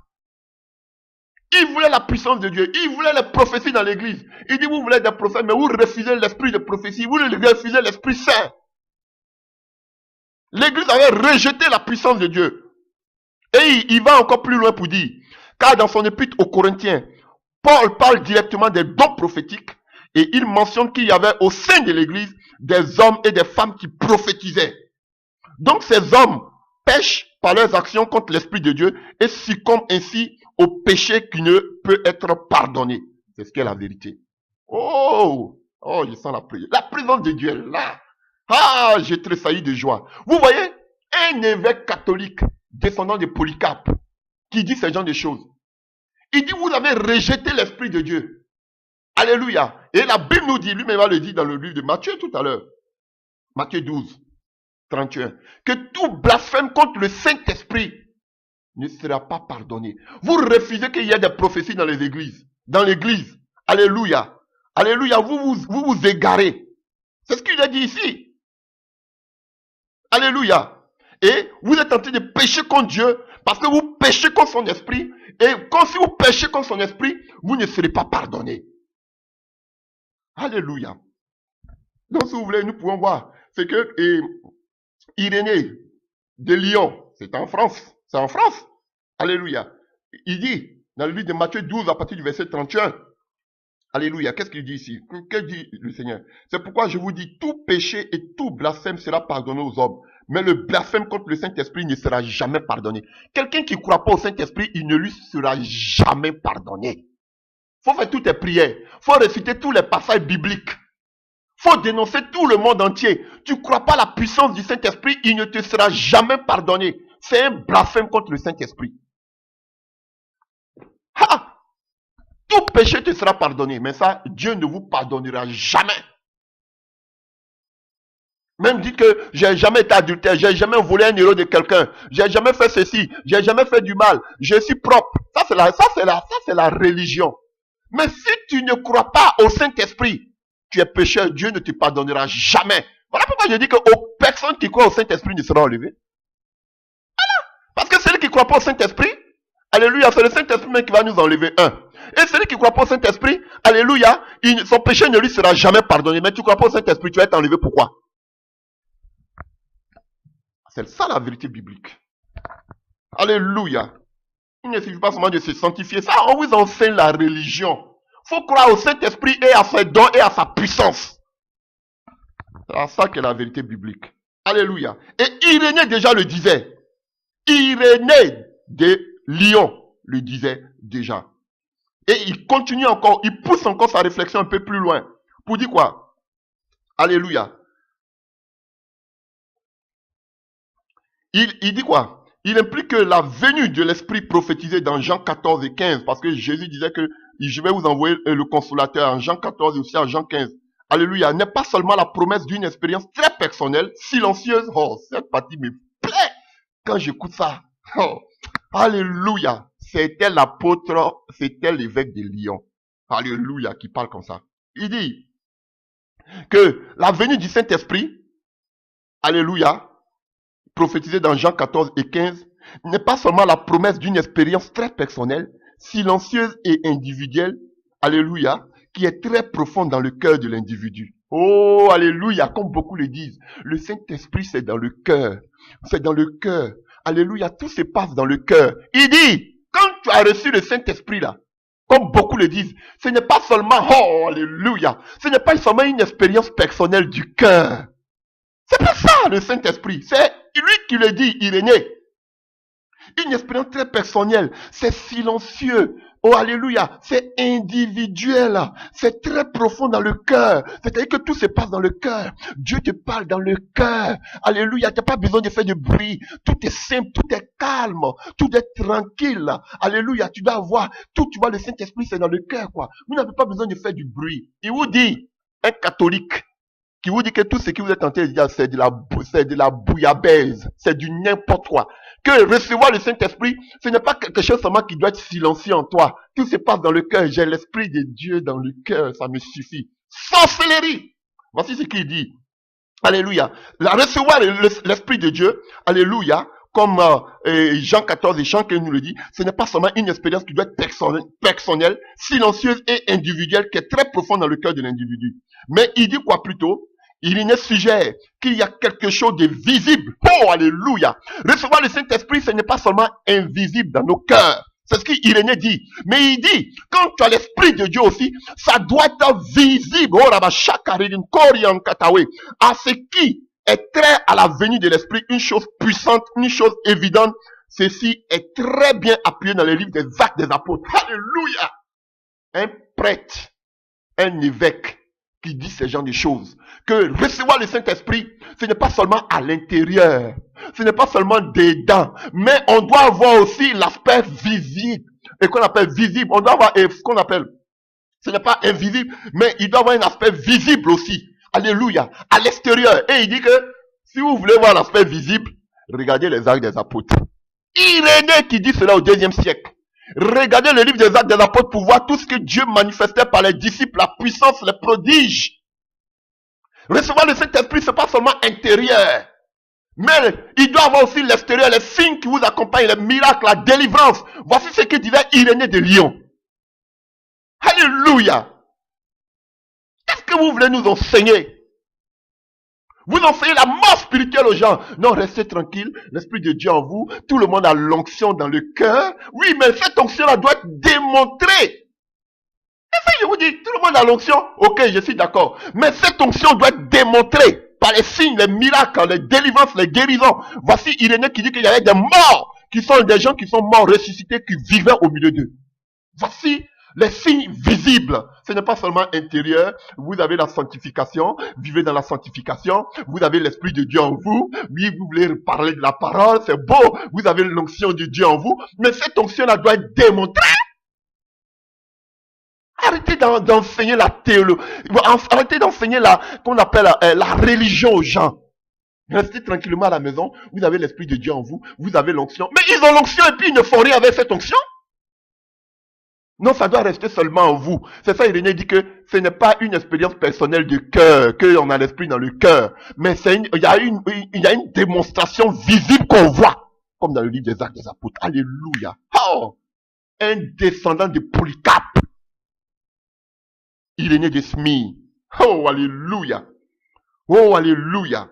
S1: Il voulait la puissance de Dieu. Il voulait les prophéties dans l'église. Il dit, vous voulez des prophètes, mais vous refusez l'esprit de prophétie. Vous refusez l'Esprit Saint. L'église avait rejeté la puissance de Dieu. Et il va encore plus loin pour dire, car dans son épître aux Corinthiens, Paul parle directement des dons prophétiques et il mentionne qu'il y avait au sein de l'église des hommes et des femmes qui prophétisaient. Donc ces hommes pêchent par leurs actions contre l'Esprit de Dieu et succombent ainsi au péché qui ne peut être pardonné. C'est ce qu'est la vérité. Oh, je sens la présence de Dieu est là. Ah, j'ai tressailli de joie. Vous voyez, un évêque catholique descendant de Polycarpe qui dit ce genre de choses. Il dit, vous avez rejeté l'Esprit de Dieu. Alléluia. Et la Bible nous dit, lui-même le dit dans le livre de Matthieu tout à l'heure. Matthieu 12, 31. Que tout blasphème contre le Saint-Esprit ne sera pas pardonné. Vous refusez qu'il y ait des prophéties dans les églises. Dans l'église. Alléluia. Alléluia. Vous égarez. C'est ce qu'il a dit ici. Alléluia. Et vous êtes en train de pécher contre Dieu parce que vous péchez contre son esprit. Et quand si vous péchez contre son esprit, vous ne serez pas pardonné. Alléluia. Donc si vous voulez, nous pouvons voir. C'est que Irénée de Lyon, c'est en France. C'est en France. Alléluia. Il dit dans le livre de Matthieu 12 à partir du verset 31. Alléluia. Qu'est-ce qu'il dit ici? Que dit le Seigneur? C'est pourquoi je vous dis, tout péché et tout blasphème sera pardonné aux hommes. Mais le blasphème contre le Saint-Esprit ne sera jamais pardonné. Quelqu'un qui ne croit pas au Saint-Esprit, il ne lui sera jamais pardonné. Il faut faire toutes les prières. Il faut réciter tous les passages bibliques. Il faut dénoncer tout le monde entier. Tu ne crois pas à la puissance du Saint-Esprit, il ne te sera jamais pardonné. C'est un blasphème contre le Saint-Esprit. Ha! Tout péché te sera pardonné. Mais ça, Dieu ne vous pardonnera jamais. Même dites que j'ai jamais été adultère, j'ai jamais volé 1 euro de quelqu'un, j'ai jamais fait ceci, j'ai jamais fait du mal, je suis propre. Ça c'est la religion. Mais si tu ne crois pas au Saint-Esprit, tu es pécheur, Dieu ne te pardonnera jamais. Voilà pourquoi je dis que personne qui croit au Saint-Esprit ne sera enlevé. Voilà. Parce que celui qui ne croit pas au Saint-Esprit, alléluia, c'est le Saint-Esprit qui va nous enlever un. Et celui qui ne croit pas au Saint-Esprit, alléluia, son péché ne lui sera jamais pardonné. Mais tu ne crois pas au Saint-Esprit, tu vas être enlevé. Pourquoi? C'est ça la vérité biblique. Alléluia. Il ne suffit pas seulement de se sanctifier. Ça, on vous enseigne la religion. Il faut croire au Saint-Esprit et à ses dons et à sa puissance. C'est ça qui est la vérité biblique. Alléluia. Et Irénée déjà le disait. Irénée de Lyon le disait déjà. Et il continue encore, il pousse encore sa réflexion un peu plus loin. Pour dire quoi? Alléluia. Il dit quoi? Il implique que la venue de l'Esprit prophétisé dans Jean 14 et 15, parce que Jésus disait que je vais vous envoyer le consolateur en Jean 14 et aussi en Jean 15. Alléluia. N'est pas seulement la promesse d'une expérience très personnelle, silencieuse. Oh, cette partie me plaît quand j'écoute ça. Oh, alléluia. C'était l'apôtre, c'était l'évêque de Lyon. Alléluia, qui parle comme ça. Il dit que la venue du Saint-Esprit, alléluia, prophétisée dans Jean 14 et 15, n'est pas seulement la promesse d'une expérience très personnelle, silencieuse et individuelle, alléluia, qui est très profonde dans le cœur de l'individu. Oh, alléluia, comme beaucoup le disent, le Saint-Esprit c'est dans le cœur, c'est dans le cœur, alléluia, tout se passe dans le cœur. Il dit, quand tu as reçu le Saint-Esprit là, comme beaucoup le disent, ce n'est pas seulement, oh, alléluia, ce n'est pas seulement une expérience personnelle du cœur. C'est pas ça le Saint-Esprit, c'est lui qui le dit, Irénée. Une expérience très personnelle, c'est silencieux. Oh, alléluia, c'est individuel, c'est très profond dans le cœur. C'est-à-dire que tout se passe dans le cœur. Dieu te parle dans le cœur. Alléluia, tu n'as pas besoin de faire de bruit. Tout est simple, tout est calme, tout est tranquille. Alléluia, tu dois avoir, tout, tu vois, le Saint-Esprit, c'est dans le cœur, quoi. Vous n'avez pas besoin de faire du bruit. Il vous dit, un catholique, qui vous dit que tout ce que vous êtes en train de dire, c'est de la bouillabaisse, c'est du n'importe quoi. Que recevoir le Saint-Esprit, ce n'est pas quelque chose seulement qui doit être silencieux en toi. Tout se passe dans le cœur. J'ai l'Esprit de Dieu dans le cœur, ça me suffit. Sorcellerie. Voici ce qu'il dit. Alléluia. Recevoir l'Esprit de Dieu, alléluia, comme Jean 14 et Jean 15 nous le dit, ce n'est pas seulement une expérience qui doit être personnelle, silencieuse et individuelle, qui est très profonde dans le cœur de l'individu. Mais il dit quoi plutôt? Il y suggère qu'il y a quelque chose de visible. Oh, alléluia. Recevoir le Saint-Esprit, ce n'est pas seulement invisible dans nos cœurs. C'est ce qu'Irénée dit. Mais il dit, quand tu as l'Esprit de Dieu aussi, ça doit être visible. Oh, à ce qui est trait à la venue de l'Esprit, une chose puissante, une chose évidente. Ceci est très bien appuyé dans le livre des Actes des Apôtres. Alléluia. Un prêtre, un évêque, qui dit ce genre de choses. Que recevoir le Saint-Esprit, ce n'est pas seulement à l'intérieur, ce n'est pas seulement dedans, mais on doit avoir aussi l'aspect visible. Et qu'on appelle visible, on doit avoir ce qu'on appelle, ce n'est pas invisible, mais il doit avoir un aspect visible aussi. Alléluia, à l'extérieur. Et il dit que, si vous voulez voir l'aspect visible, regardez les Actes des Apôtres. Irénée qui dit cela au 2e siècle. Regardez le livre des Actes des Apôtres pour voir tout ce que Dieu manifestait par les disciples, la puissance, les prodiges. Recevoir le Saint-Esprit, c'est pas seulement intérieur, mais il doit avoir aussi l'extérieur, les signes qui vous accompagnent, les miracles, la délivrance. Voici ce que disait Irénée de Lyon. Alléluia. Qu'est-ce que vous voulez nous enseigner? Vous enseignez la mort spirituelle aux gens. Non, restez tranquille. L'Esprit de Dieu en vous. Tout le monde a l'onction dans le cœur. Oui, mais cette onction-là doit être démontrée. Et ça, je vous dis, tout le monde a l'onction. Ok, je suis d'accord. Mais cette onction doit être démontrée par les signes, les miracles, les délivrances, les guérisons. Voici Irénée qui dit qu'il y avait des morts, qui sont des gens qui sont morts, ressuscités, qui vivaient au milieu d'eux. Voici les signes visibles, ce n'est pas seulement intérieur. Vous avez la sanctification, vivez dans la sanctification. Vous avez l'Esprit de Dieu en vous. Oui, vous voulez parler de la parole, c'est beau. Vous avez l'onction de Dieu en vous. Mais cette onction-là doit être démontrée. Arrêtez d'enseigner la théologie. Arrêtez d'enseigner qu'on appelle la religion aux gens. Restez tranquillement à la maison. Vous avez l'Esprit de Dieu en vous. Vous avez l'onction. Mais ils ont l'onction et puis ils ne font rien avec cette onction. Non, ça doit rester seulement en vous. C'est ça, Irénée dit que ce n'est pas une expérience personnelle du cœur, qu'on a l'Esprit dans le cœur. Mais il y a une démonstration visible qu'on voit. Comme dans le livre des Actes des Apôtres. Alléluia. Oh! Un descendant de Polycarpe. Irénée de Smyrne. Oh, alléluia. Oh, alléluia.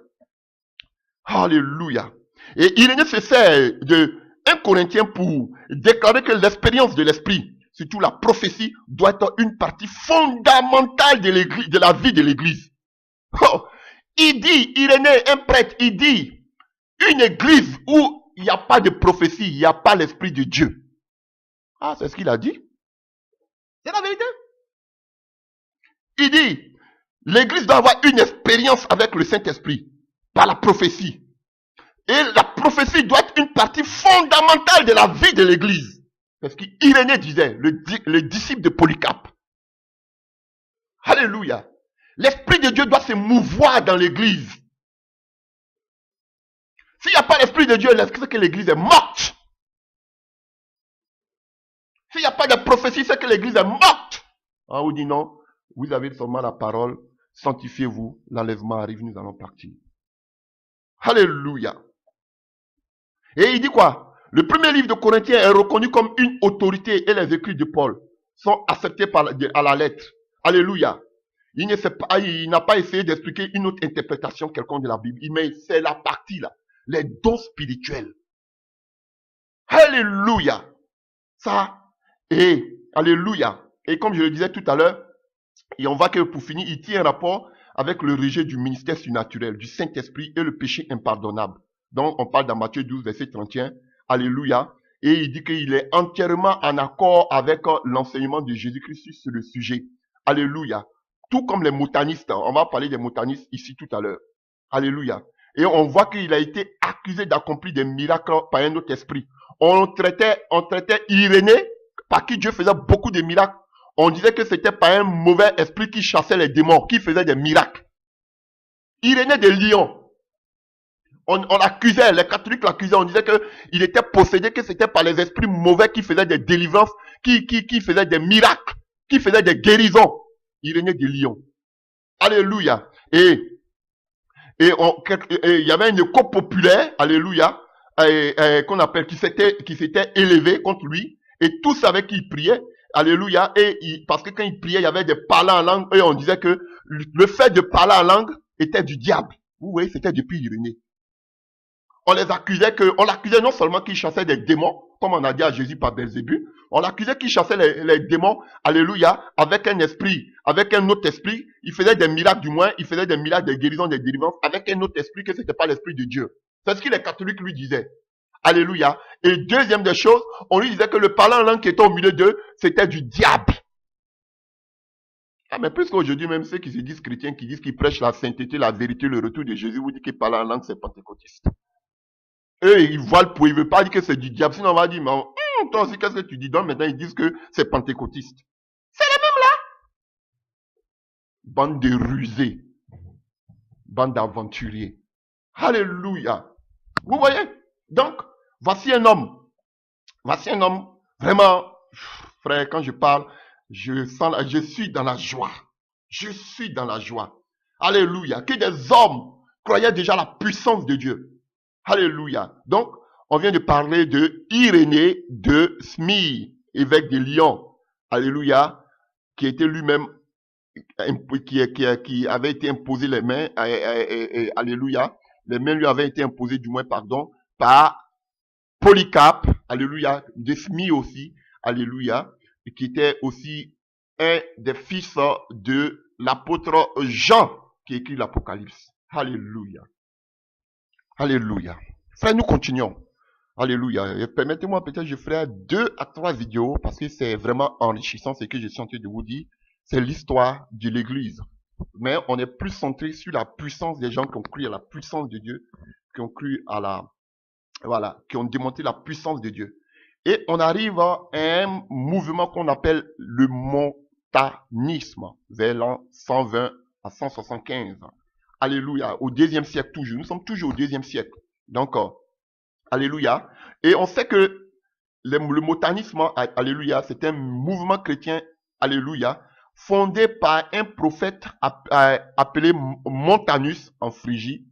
S1: Alléluia. Et Irénée se sert de 1 Corinthiens pour déclarer que l'expérience de l'Esprit, surtout la prophétie, doit être une partie fondamentale de l'église, de la vie de l'église. Oh, Il dit, Irénée, un prêtre, il dit, une église où il n'y a pas de prophétie, il n'y a pas l'Esprit de Dieu. Ah, c'est ce qu'il a dit. C'est la vérité. Il dit, l'église doit avoir une expérience avec le Saint-Esprit, par la prophétie. Et la prophétie doit être une partie fondamentale de la vie de l'église. C'est ce qu'Irénée disait, le disciple de Polycarpe. Alléluia. L'Esprit de Dieu doit se mouvoir dans l'église. S'il n'y a pas l'Esprit de Dieu, c'est que l'église est morte. S'il n'y a pas de prophétie, c'est que l'église est morte. On vous dit non, vous avez seulement la parole, sanctifiez-vous, l'enlèvement arrive, nous allons partir. Alléluia. Et il dit quoi? Le premier livre de Corinthiens est reconnu comme une autorité et les écrits de Paul sont acceptés à la lettre. Alléluia. Il n'a pas essayé d'expliquer une autre interprétation quelconque de la Bible, mais c'est la partie là, les dons spirituels. Alléluia. Ça, et alléluia. Et comme je le disais tout à l'heure, et on voit que pour finir, il tient un rapport avec le rejet du ministère surnaturel, du Saint-Esprit et le péché impardonnable. Donc, on parle dans Matthieu 12, verset 31. Alléluia. Et il dit qu'il est entièrement en accord avec l'enseignement de Jésus-Christ sur le sujet. Alléluia. Tout comme les montanistes. On va parler des montanistes ici tout à l'heure. Alléluia. Et on voit qu'il a été accusé d'accomplir des miracles par un autre esprit. On traitait Irénée, par qui Dieu faisait beaucoup de miracles. On disait que c'était par un mauvais esprit qui chassait les démons, qui faisait des miracles. Irénée de Lyon. On l'accusait, les catholiques l'accusaient, on disait qu'il était possédé, que c'était par les esprits mauvais qui faisaient des délivrances, qui faisaient des miracles, qui faisaient des guérisons. Irénée de Lyon. Alléluia. Et il y avait une écho populaire, alléluia, qu'on appelle, qui s'était élevé contre lui, et tous savaient qu'il priait, alléluia, parce que quand il priait, il y avait des parlants en langue, et on disait que le fait de parler en langue était du diable. Vous voyez, c'était depuis Irénée. On l'accusait non seulement qu'il chassait des démons, comme on a dit à Jésus par Belzébuth, on l'accusait qu'il chassait les démons, alléluia, avec un esprit, avec un autre esprit, il faisait des miracles du moins, il faisait des miracles de guérison, des délivrances, avec un autre esprit que c'était pas l'esprit de Dieu. C'est ce que les catholiques lui disaient. Alléluia. Et deuxième des choses, on lui disait que le parlant en langue qui était au milieu d'eux, c'était du diable. Ah, mais plus qu'aujourd'hui, même ceux qui se disent chrétiens, qui disent qu'ils prêchent la sainteté, la vérité, le retour de Jésus, vous dites qu'ils parlent en langue, c'est pentecôtiste. Eux, ils voient le pot, ils ne veulent pas dire que c'est du diable. Sinon, on va dire, mais toi aussi, qu'est-ce que tu dis? Donc, maintenant, ils disent que c'est pentecôtiste. C'est les mêmes là. Bande de rusés. Bande d'aventuriers. Alléluia. Vous voyez? Donc, voici un homme. Voici un homme, vraiment, frère, quand je parle, je suis dans la joie. Je suis dans la joie. Alléluia. Que des hommes croyaient déjà la puissance de Dieu. Alléluia. Donc, on vient de parler de Irénée de Smyrne, évêque de Lyon. Alléluia. Qui était lui-même, qui avait été imposé les mains, alléluia. Les mains lui avaient été imposées, du moins, pardon, par Polycarpe, alléluia, de Smyrne aussi, alléluia, qui était aussi un des fils de l'apôtre Jean, qui écrit l'Apocalypse. Alléluia. Alléluia. Frère, nous continuons. Alléluia. Et permettez-moi, peut-être je ferai 2 à 3 vidéos parce que c'est vraiment enrichissant ce que je suis en train de vous dire. C'est l'histoire de l'église. Mais on est plus centré sur la puissance des gens qui ont cru à la puissance de Dieu, qui ont cru à qui ont démontré la puissance de Dieu. Et on arrive à un mouvement qu'on appelle le montanisme, vers l'an 120 à 175. Alléluia, au 2e siècle toujours. Nous sommes toujours au 2e siècle. Donc, alléluia. Et on sait que le montanisme, alléluia, c'est un mouvement chrétien, alléluia, fondé par un prophète appelé Montanus en Phrygie.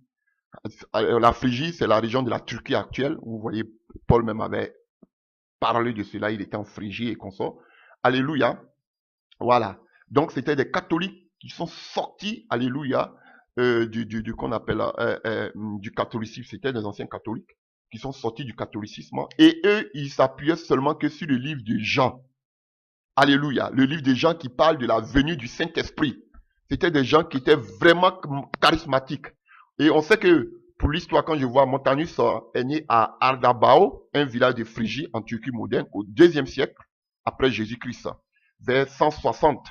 S1: La Phrygie, c'est la région de la Turquie actuelle. Vous voyez, Paul même avait parlé de cela, il était en Phrygie et consort. Alléluia. Voilà. Donc, c'était des catholiques qui sont sortis, alléluia, qu'on appelle du catholicisme. C'était des anciens catholiques qui sont sortis du catholicisme. Et eux, ils s'appuyaient seulement que sur le livre de Jean. Alléluia. Le livre de Jean qui parle de la venue du Saint-Esprit. C'était des gens qui étaient vraiment charismatiques. Et on sait que, pour l'histoire, quand je vois Montanus est né à Ardabao, un village de Phrygie en Turquie moderne, au 2e siècle après Jésus-Christ, vers 160.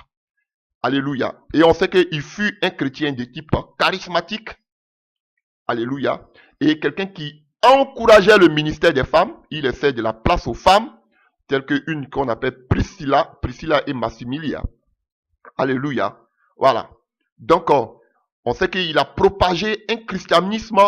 S1: Alléluia. Et on sait qu'il fut un chrétien de type charismatique. Alléluia. Et quelqu'un qui encourageait le ministère des femmes. Il laissait de la place aux femmes, telles qu'une qu'on appelle Priscilla et Massimilia. Alléluia. Voilà. Donc, on sait qu'il a propagé un christianisme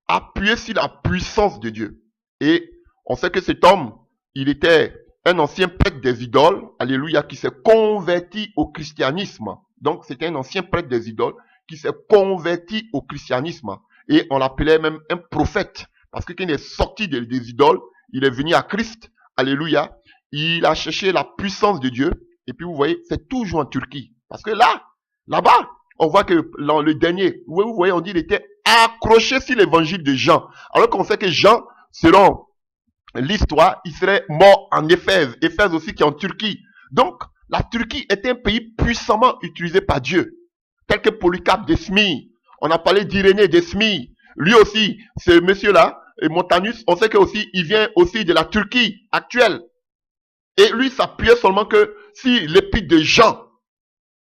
S1: appuyé sur la puissance de Dieu. Et on sait que cet homme, il était un ancien prêtre des idoles, alléluia, qui s'est converti au christianisme. Donc, c'était un ancien prêtre des idoles qui s'est converti au christianisme. Et on l'appelait même un prophète. Parce que quand il est sorti des idoles, il est venu à Christ, alléluia. Il a cherché la puissance de Dieu. Et puis, vous voyez, c'est toujours en Turquie. Parce que là-bas, on voit que dans le dernier, vous voyez, on dit qu'il était accroché sur l'évangile de Jean. Alors qu'on sait que Jean, selon l'histoire, il serait mort en Éphèse. Éphèse aussi qui est en Turquie. Donc, la Turquie était un pays puissamment utilisé par Dieu. Tel que Polycarpe de Smyrne. On a parlé d'Irénée de Smyrne. Lui aussi, ce monsieur-là, Montanus, on sait que aussi, il vient aussi de la Turquie actuelle. Et lui s'appuyait seulement que si l'épître de Jean.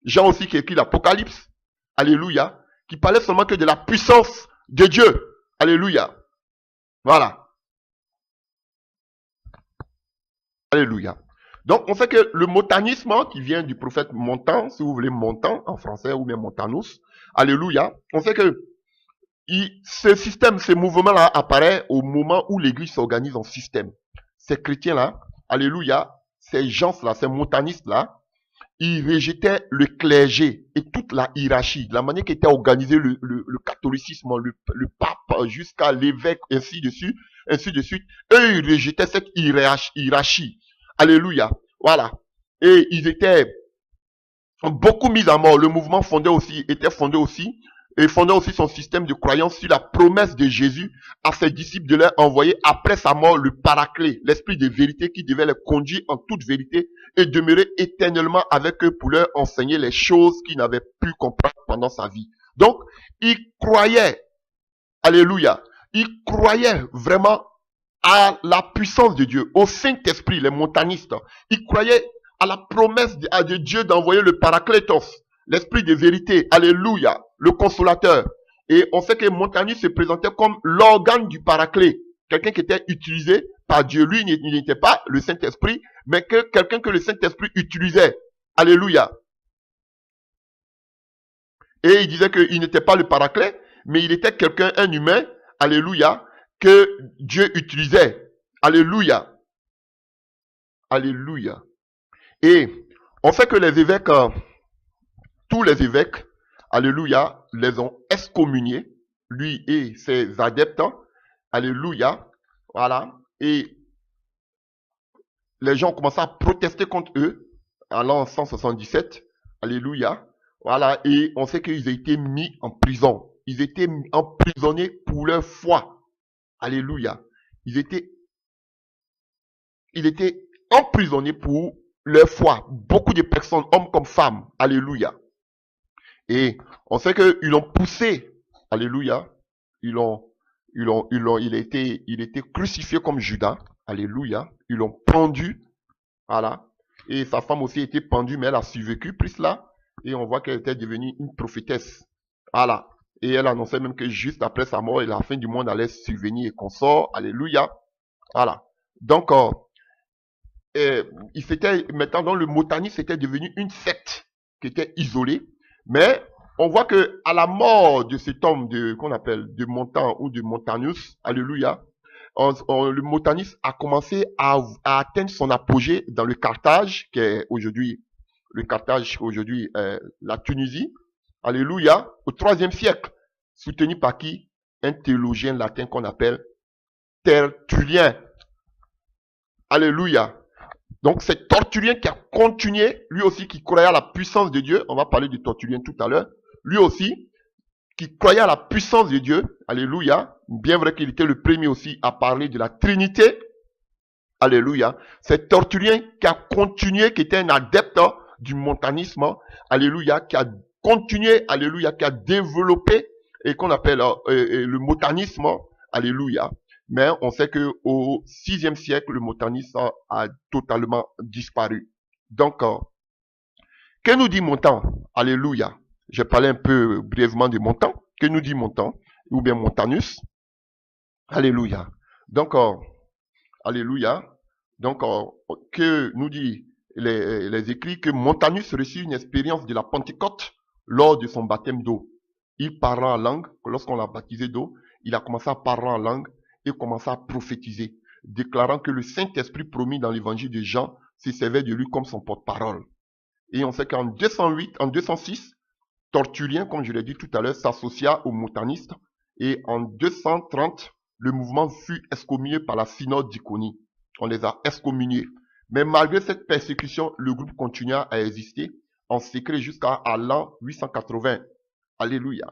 S1: Jean aussi qui écrit l'Apocalypse. Alléluia. Qui parlait seulement que de la puissance de Dieu. Alléluia. Voilà. Alléluia. Donc, on sait que le montanisme, qui vient du prophète Montan, si vous voulez Montan en français, ou bien Montanus, alléluia, on sait que ce système, ce mouvement-là apparaît au moment où l'église s'organise en système. Ces chrétiens-là, alléluia, ces gens-là, ces montanistes-là, ils rejetaient le clergé et toute la hiérarchie, la manière qu'était organisé le catholicisme, le pape jusqu'à l'évêque, ainsi de suite. Eux, ils rejetaient cette hiérarchie. Alléluia. Voilà. Et ils étaient beaucoup mis à mort. Le mouvement était fondé aussi son système de croyance sur la promesse de Jésus à ses disciples de leur envoyer après sa mort le Paraclet, l'esprit de vérité qui devait les conduire en toute vérité et demeurer éternellement avec eux pour leur enseigner les choses qu'ils n'avaient pu comprendre pendant sa vie. Donc, ils croyaient, alléluia, ils croyaient vraiment à la puissance de Dieu, au Saint-Esprit, les montanistes. Ils croyaient à la promesse de Dieu d'envoyer le Paraclétos, l'esprit de vérité, alléluia, le consolateur. Et on sait que Montanus se présentait comme l'organe du Paraclet, quelqu'un qui était utilisé par Dieu. Lui, il n'était pas le Saint-Esprit, mais quelqu'un que le Saint-Esprit utilisait. Alléluia. Et il disait qu'il n'était pas le Paraclet, mais il était quelqu'un, un humain, alléluia, que Dieu utilisait. Alléluia. Alléluia. Et on sait que les évêques, tous les évêques, alléluia, les ont excommuniés, lui et ses adeptes, alléluia, voilà, et les gens ont commencé à protester contre eux, en l'an 177, alléluia, voilà, et on sait qu'ils ont été mis en prison, ils étaient emprisonnés pour leur foi, alléluia, ils étaient emprisonnés pour leur foi, beaucoup de personnes, hommes comme femmes, alléluia. Et on sait qu'ils l'ont poussé, alléluia, il a été crucifié comme Judas, alléluia, ils l'ont pendu, voilà, et sa femme aussi a été pendue, mais elle a survécu, plus là, et on voit qu'elle était devenue une prophétesse, voilà, et elle annonçait même que juste après sa mort, la fin du monde allait survenir et qu'on sort, alléluia, voilà, donc, maintenant, dans le montanisme, c'était devenu une secte qui était isolée, mais on voit que à la mort de cet homme qu'on appelle de Montan ou de Montanus, alléluia, le montanisme a commencé à atteindre son apogée dans le Carthage, qui est aujourd'hui la Tunisie, alléluia, au 3e siècle, soutenu par qui? Un théologien latin qu'on appelle Tertullien, alléluia. Donc c'est Tertullien qui a continué, lui aussi qui croyait à la puissance de Dieu, on va parler de Tertullien tout à l'heure, lui aussi qui croyait à la puissance de Dieu, alléluia, bien vrai qu'il était le premier aussi à parler de la Trinité, alléluia, c'est Tertullien qui a continué, qui était un adepte du montanisme, alléluia, qui a continué, alléluia, qui a développé et qu'on appelle le montanisme, alléluia. Mais on sait que au 6e siècle, le montanisme a totalement disparu. Donc, que nous dit Montan? Alléluia. J'ai parlé un peu brièvement de Montan. Que nous dit Montan? Ou bien Montanus? Alléluia. Donc, alléluia. Donc, que nous dit les écrits que Montanus reçut une expérience de la Pentecôte lors de son baptême d'eau. Il parla en langue. Lorsqu'on l'a baptisé d'eau, il a commencé à parler en langue et commença à prophétiser, déclarant que le Saint-Esprit promis dans l'évangile de Jean se servait de lui comme son porte-parole. Et on sait qu'en 208, en 206, Tertullien, comme je l'ai dit tout à l'heure, s'associa aux montanistes. Et en 230, le mouvement fut excommunié par la synode d'Iconie. On les a excommuniés. Mais malgré cette persécution, le groupe continua à exister en secret jusqu'à l'an 880. Alléluia.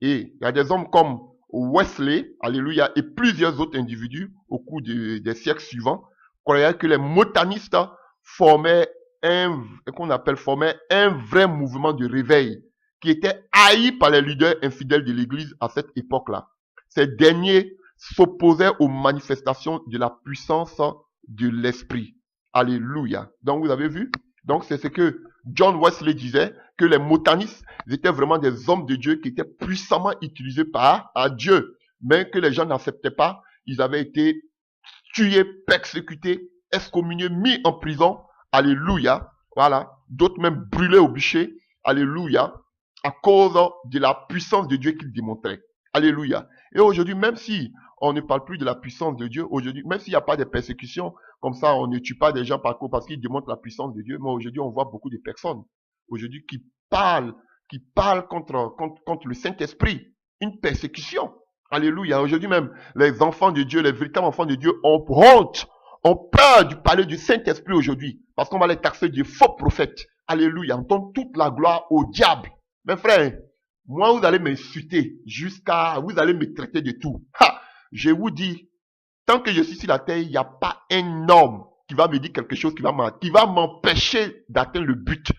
S1: Et il y a des hommes comme Wesley, alléluia, et plusieurs autres individus au cours des siècles suivants croyaient que les montanistes formaient formaient un vrai mouvement de réveil qui était haï par les leaders infidèles de l'Église à cette époque-là. Ces derniers s'opposaient aux manifestations de la puissance de l'Esprit. Alléluia. Donc vous avez vu? Donc c'est ce que John Wesley disait, que les montanistes étaient vraiment des hommes de Dieu qui étaient puissamment utilisés par Dieu, mais que les gens n'acceptaient pas. Ils avaient été tués, persécutés, excommuniés, mis en prison. Alléluia. Voilà. D'autres même brûlés au bûcher. Alléluia. À cause de la puissance de Dieu qu'ils démontraient. Alléluia. Et aujourd'hui, même si on ne parle plus de la puissance de Dieu, aujourd'hui, même s'il n'y a pas de persécution, comme ça, on ne tue pas des gens parce qu'ils démontrent la puissance de Dieu, mais aujourd'hui, on voit beaucoup de personnes, aujourd'hui, qui parlent contre le Saint-Esprit. Une persécution. Alléluia. Aujourd'hui même, les enfants de Dieu, les véritables enfants de Dieu ont honte, ont peur du parler du Saint-Esprit aujourd'hui, parce qu'on va les taxer de faux prophètes. Alléluia. On donne toute la gloire au diable. Mes frères, moi, vous allez m'insulter vous allez me traiter de tout. Ha! Je vous dis, tant que je suis sur la terre, il n'y a pas un homme qui va me dire quelque chose qui va m'empêcher d'atteindre le but.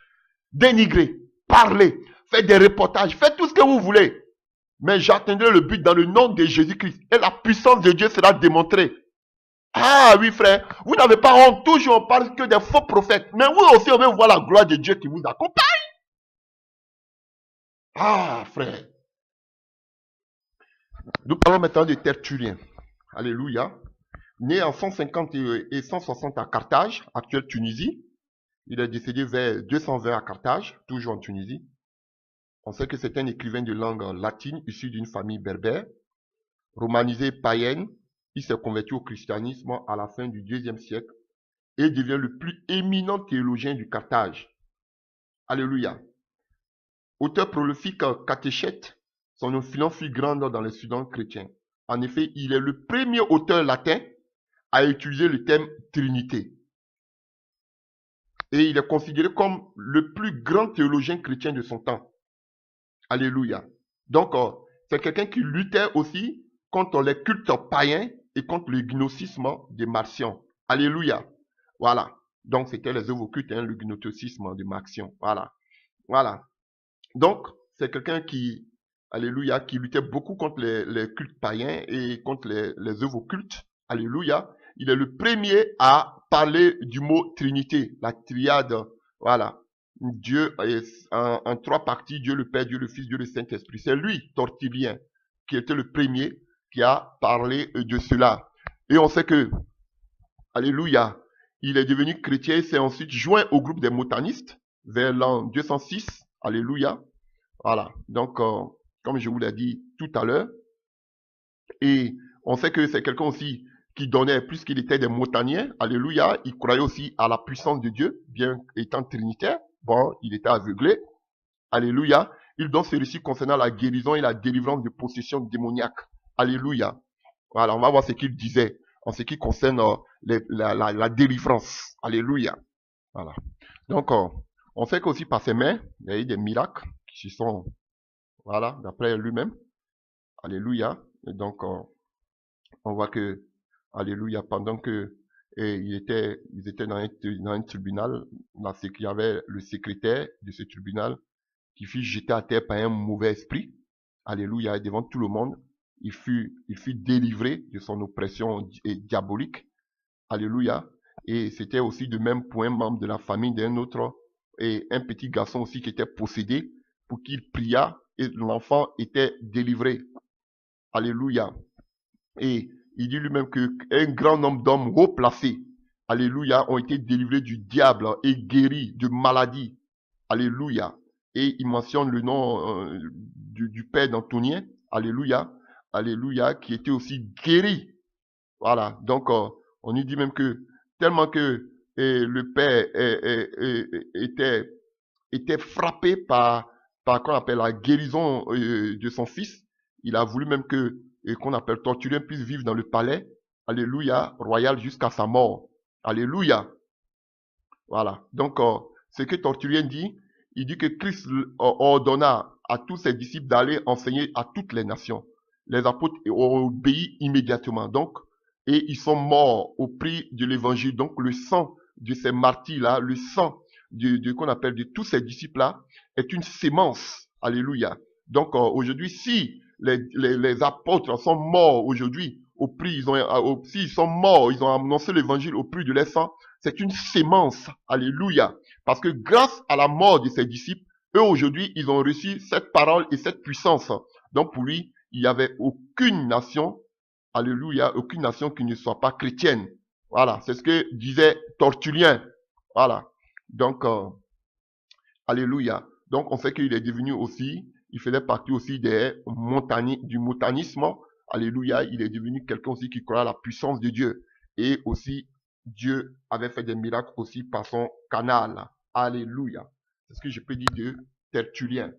S1: Dénigrer, parler, faire des reportages, faire tout ce que vous voulez. Mais j'atteindrai le but dans le nom de Jésus-Christ. Et la puissance de Dieu sera démontrée. Ah oui, frère, vous n'avez pas honte. Toujours on parle que des faux prophètes. Mais vous aussi, on veut voir la gloire de Dieu qui vous accompagne. Ah, frère. Nous parlons maintenant de Tertullien. Alléluia. Né en 150 et 160 à Carthage, actuelle Tunisie. Il est décédé vers 220 à Carthage, toujours en Tunisie. On sait que c'est un écrivain de langue latine issu d'une famille berbère, romanisée païenne. Il s'est converti au christianisme à la fin du IIe siècle et devient le plus éminent théologien du Carthage. Alléluia. Auteur prolifique catéchète, son influence fut grande dans les Sudans chrétiens. En effet, il est le premier auteur latin à utiliser le terme Trinité. Et il est considéré comme le plus grand théologien chrétien de son temps. Alléluia. Donc, c'est quelqu'un qui luttait aussi contre les cultes païens et contre le gnosticisme des Marciens. Alléluia. Voilà. Donc, c'était les œuvres occultes, le gnosticisme des Marciens. Voilà. Voilà. Donc, c'est quelqu'un qui, alléluia, qui luttait beaucoup contre les cultes païens et contre les œuvres occultes. Alléluia. Il est le premier à parler du mot Trinité, la triade. Voilà. Dieu en trois parties, Dieu le Père, Dieu le Fils, Dieu le Saint-Esprit. C'est lui, Tertullien, qui était le premier qui a parlé de cela. Et on sait que, alléluia, il est devenu chrétien et s'est ensuite joint au groupe des montanistes vers l'an 206. Alléluia. Voilà. Donc, comme je vous l'ai dit tout à l'heure, et on sait que c'est quelqu'un aussi qui donnait, puisqu'il était des montagnais, alléluia, il croyait aussi à la puissance de Dieu, bien étant trinitaire. Bon, il était aveuglé. Alléluia. Il donne ce récit concernant la guérison et la délivrance de possession démoniaque. Alléluia. Voilà, on va voir ce qu'il disait en ce qui concerne la délivrance. Alléluia. Voilà. Donc, on sait qu'aussi par ses mains, il y a eu des miracles qui se sont, voilà, d'après lui-même. Alléluia. Et donc, on voit que, alléluia, pendant que ils étaient dans un tribunal, il y avait le secrétaire de ce tribunal qui fut jeté à terre par un mauvais esprit. Alléluia, devant tout le monde. Il fut délivré de son oppression diabolique. Alléluia. Et c'était aussi de même pour un membre de la famille d'un autre, et un petit garçon aussi qui était possédé, pour qu'il pria, et l'enfant était délivré. Alléluia. Et il dit lui-même qu'un grand nombre d'hommes haut placés, alléluia, ont été délivrés du diable et guéris de maladies. Alléluia. Et il mentionne le nom du père d'Antonien, alléluia, alléluia, qui était aussi guéri. Voilà. Donc, on nous dit même que tellement que le père était frappé par qu'on appelle la guérison de son fils, il a voulu même qu'on appelle Tortulien puisse vivre dans le palais, alléluia, royal jusqu'à sa mort. Alléluia. Voilà. Donc, ce que Tortulien dit, il dit que Christ ordonna à tous ses disciples d'aller enseigner à toutes les nations. Les apôtres ont obéi immédiatement. Donc, et ils sont morts au prix de l'évangile. Donc, le sang de ces martyrs-là, le sang qu'on appelle de tous ces disciples-là, est une sémence. Alléluia. Donc, aujourd'hui, si les apôtres sont morts aujourd'hui au prix, s'ils sont morts, ils ont annoncé l'évangile au prix de leur sang, c'est une sémence. Alléluia. Parce que grâce à la mort de ses disciples, eux aujourd'hui, ils ont reçu cette parole et cette puissance. Donc pour lui, il n'y avait aucune nation, alléluia, aucune nation qui ne soit pas chrétienne. Voilà, c'est ce que disait Tortulien. Voilà. Donc, alléluia. Donc on sait qu'il est devenu aussi, il faisait partie aussi du montanisme. Alléluia, il est devenu quelqu'un aussi qui croit à la puissance de Dieu. Et aussi, Dieu avait fait des miracles aussi par son canal. Alléluia. C'est ce que je peux dire de Tertullien.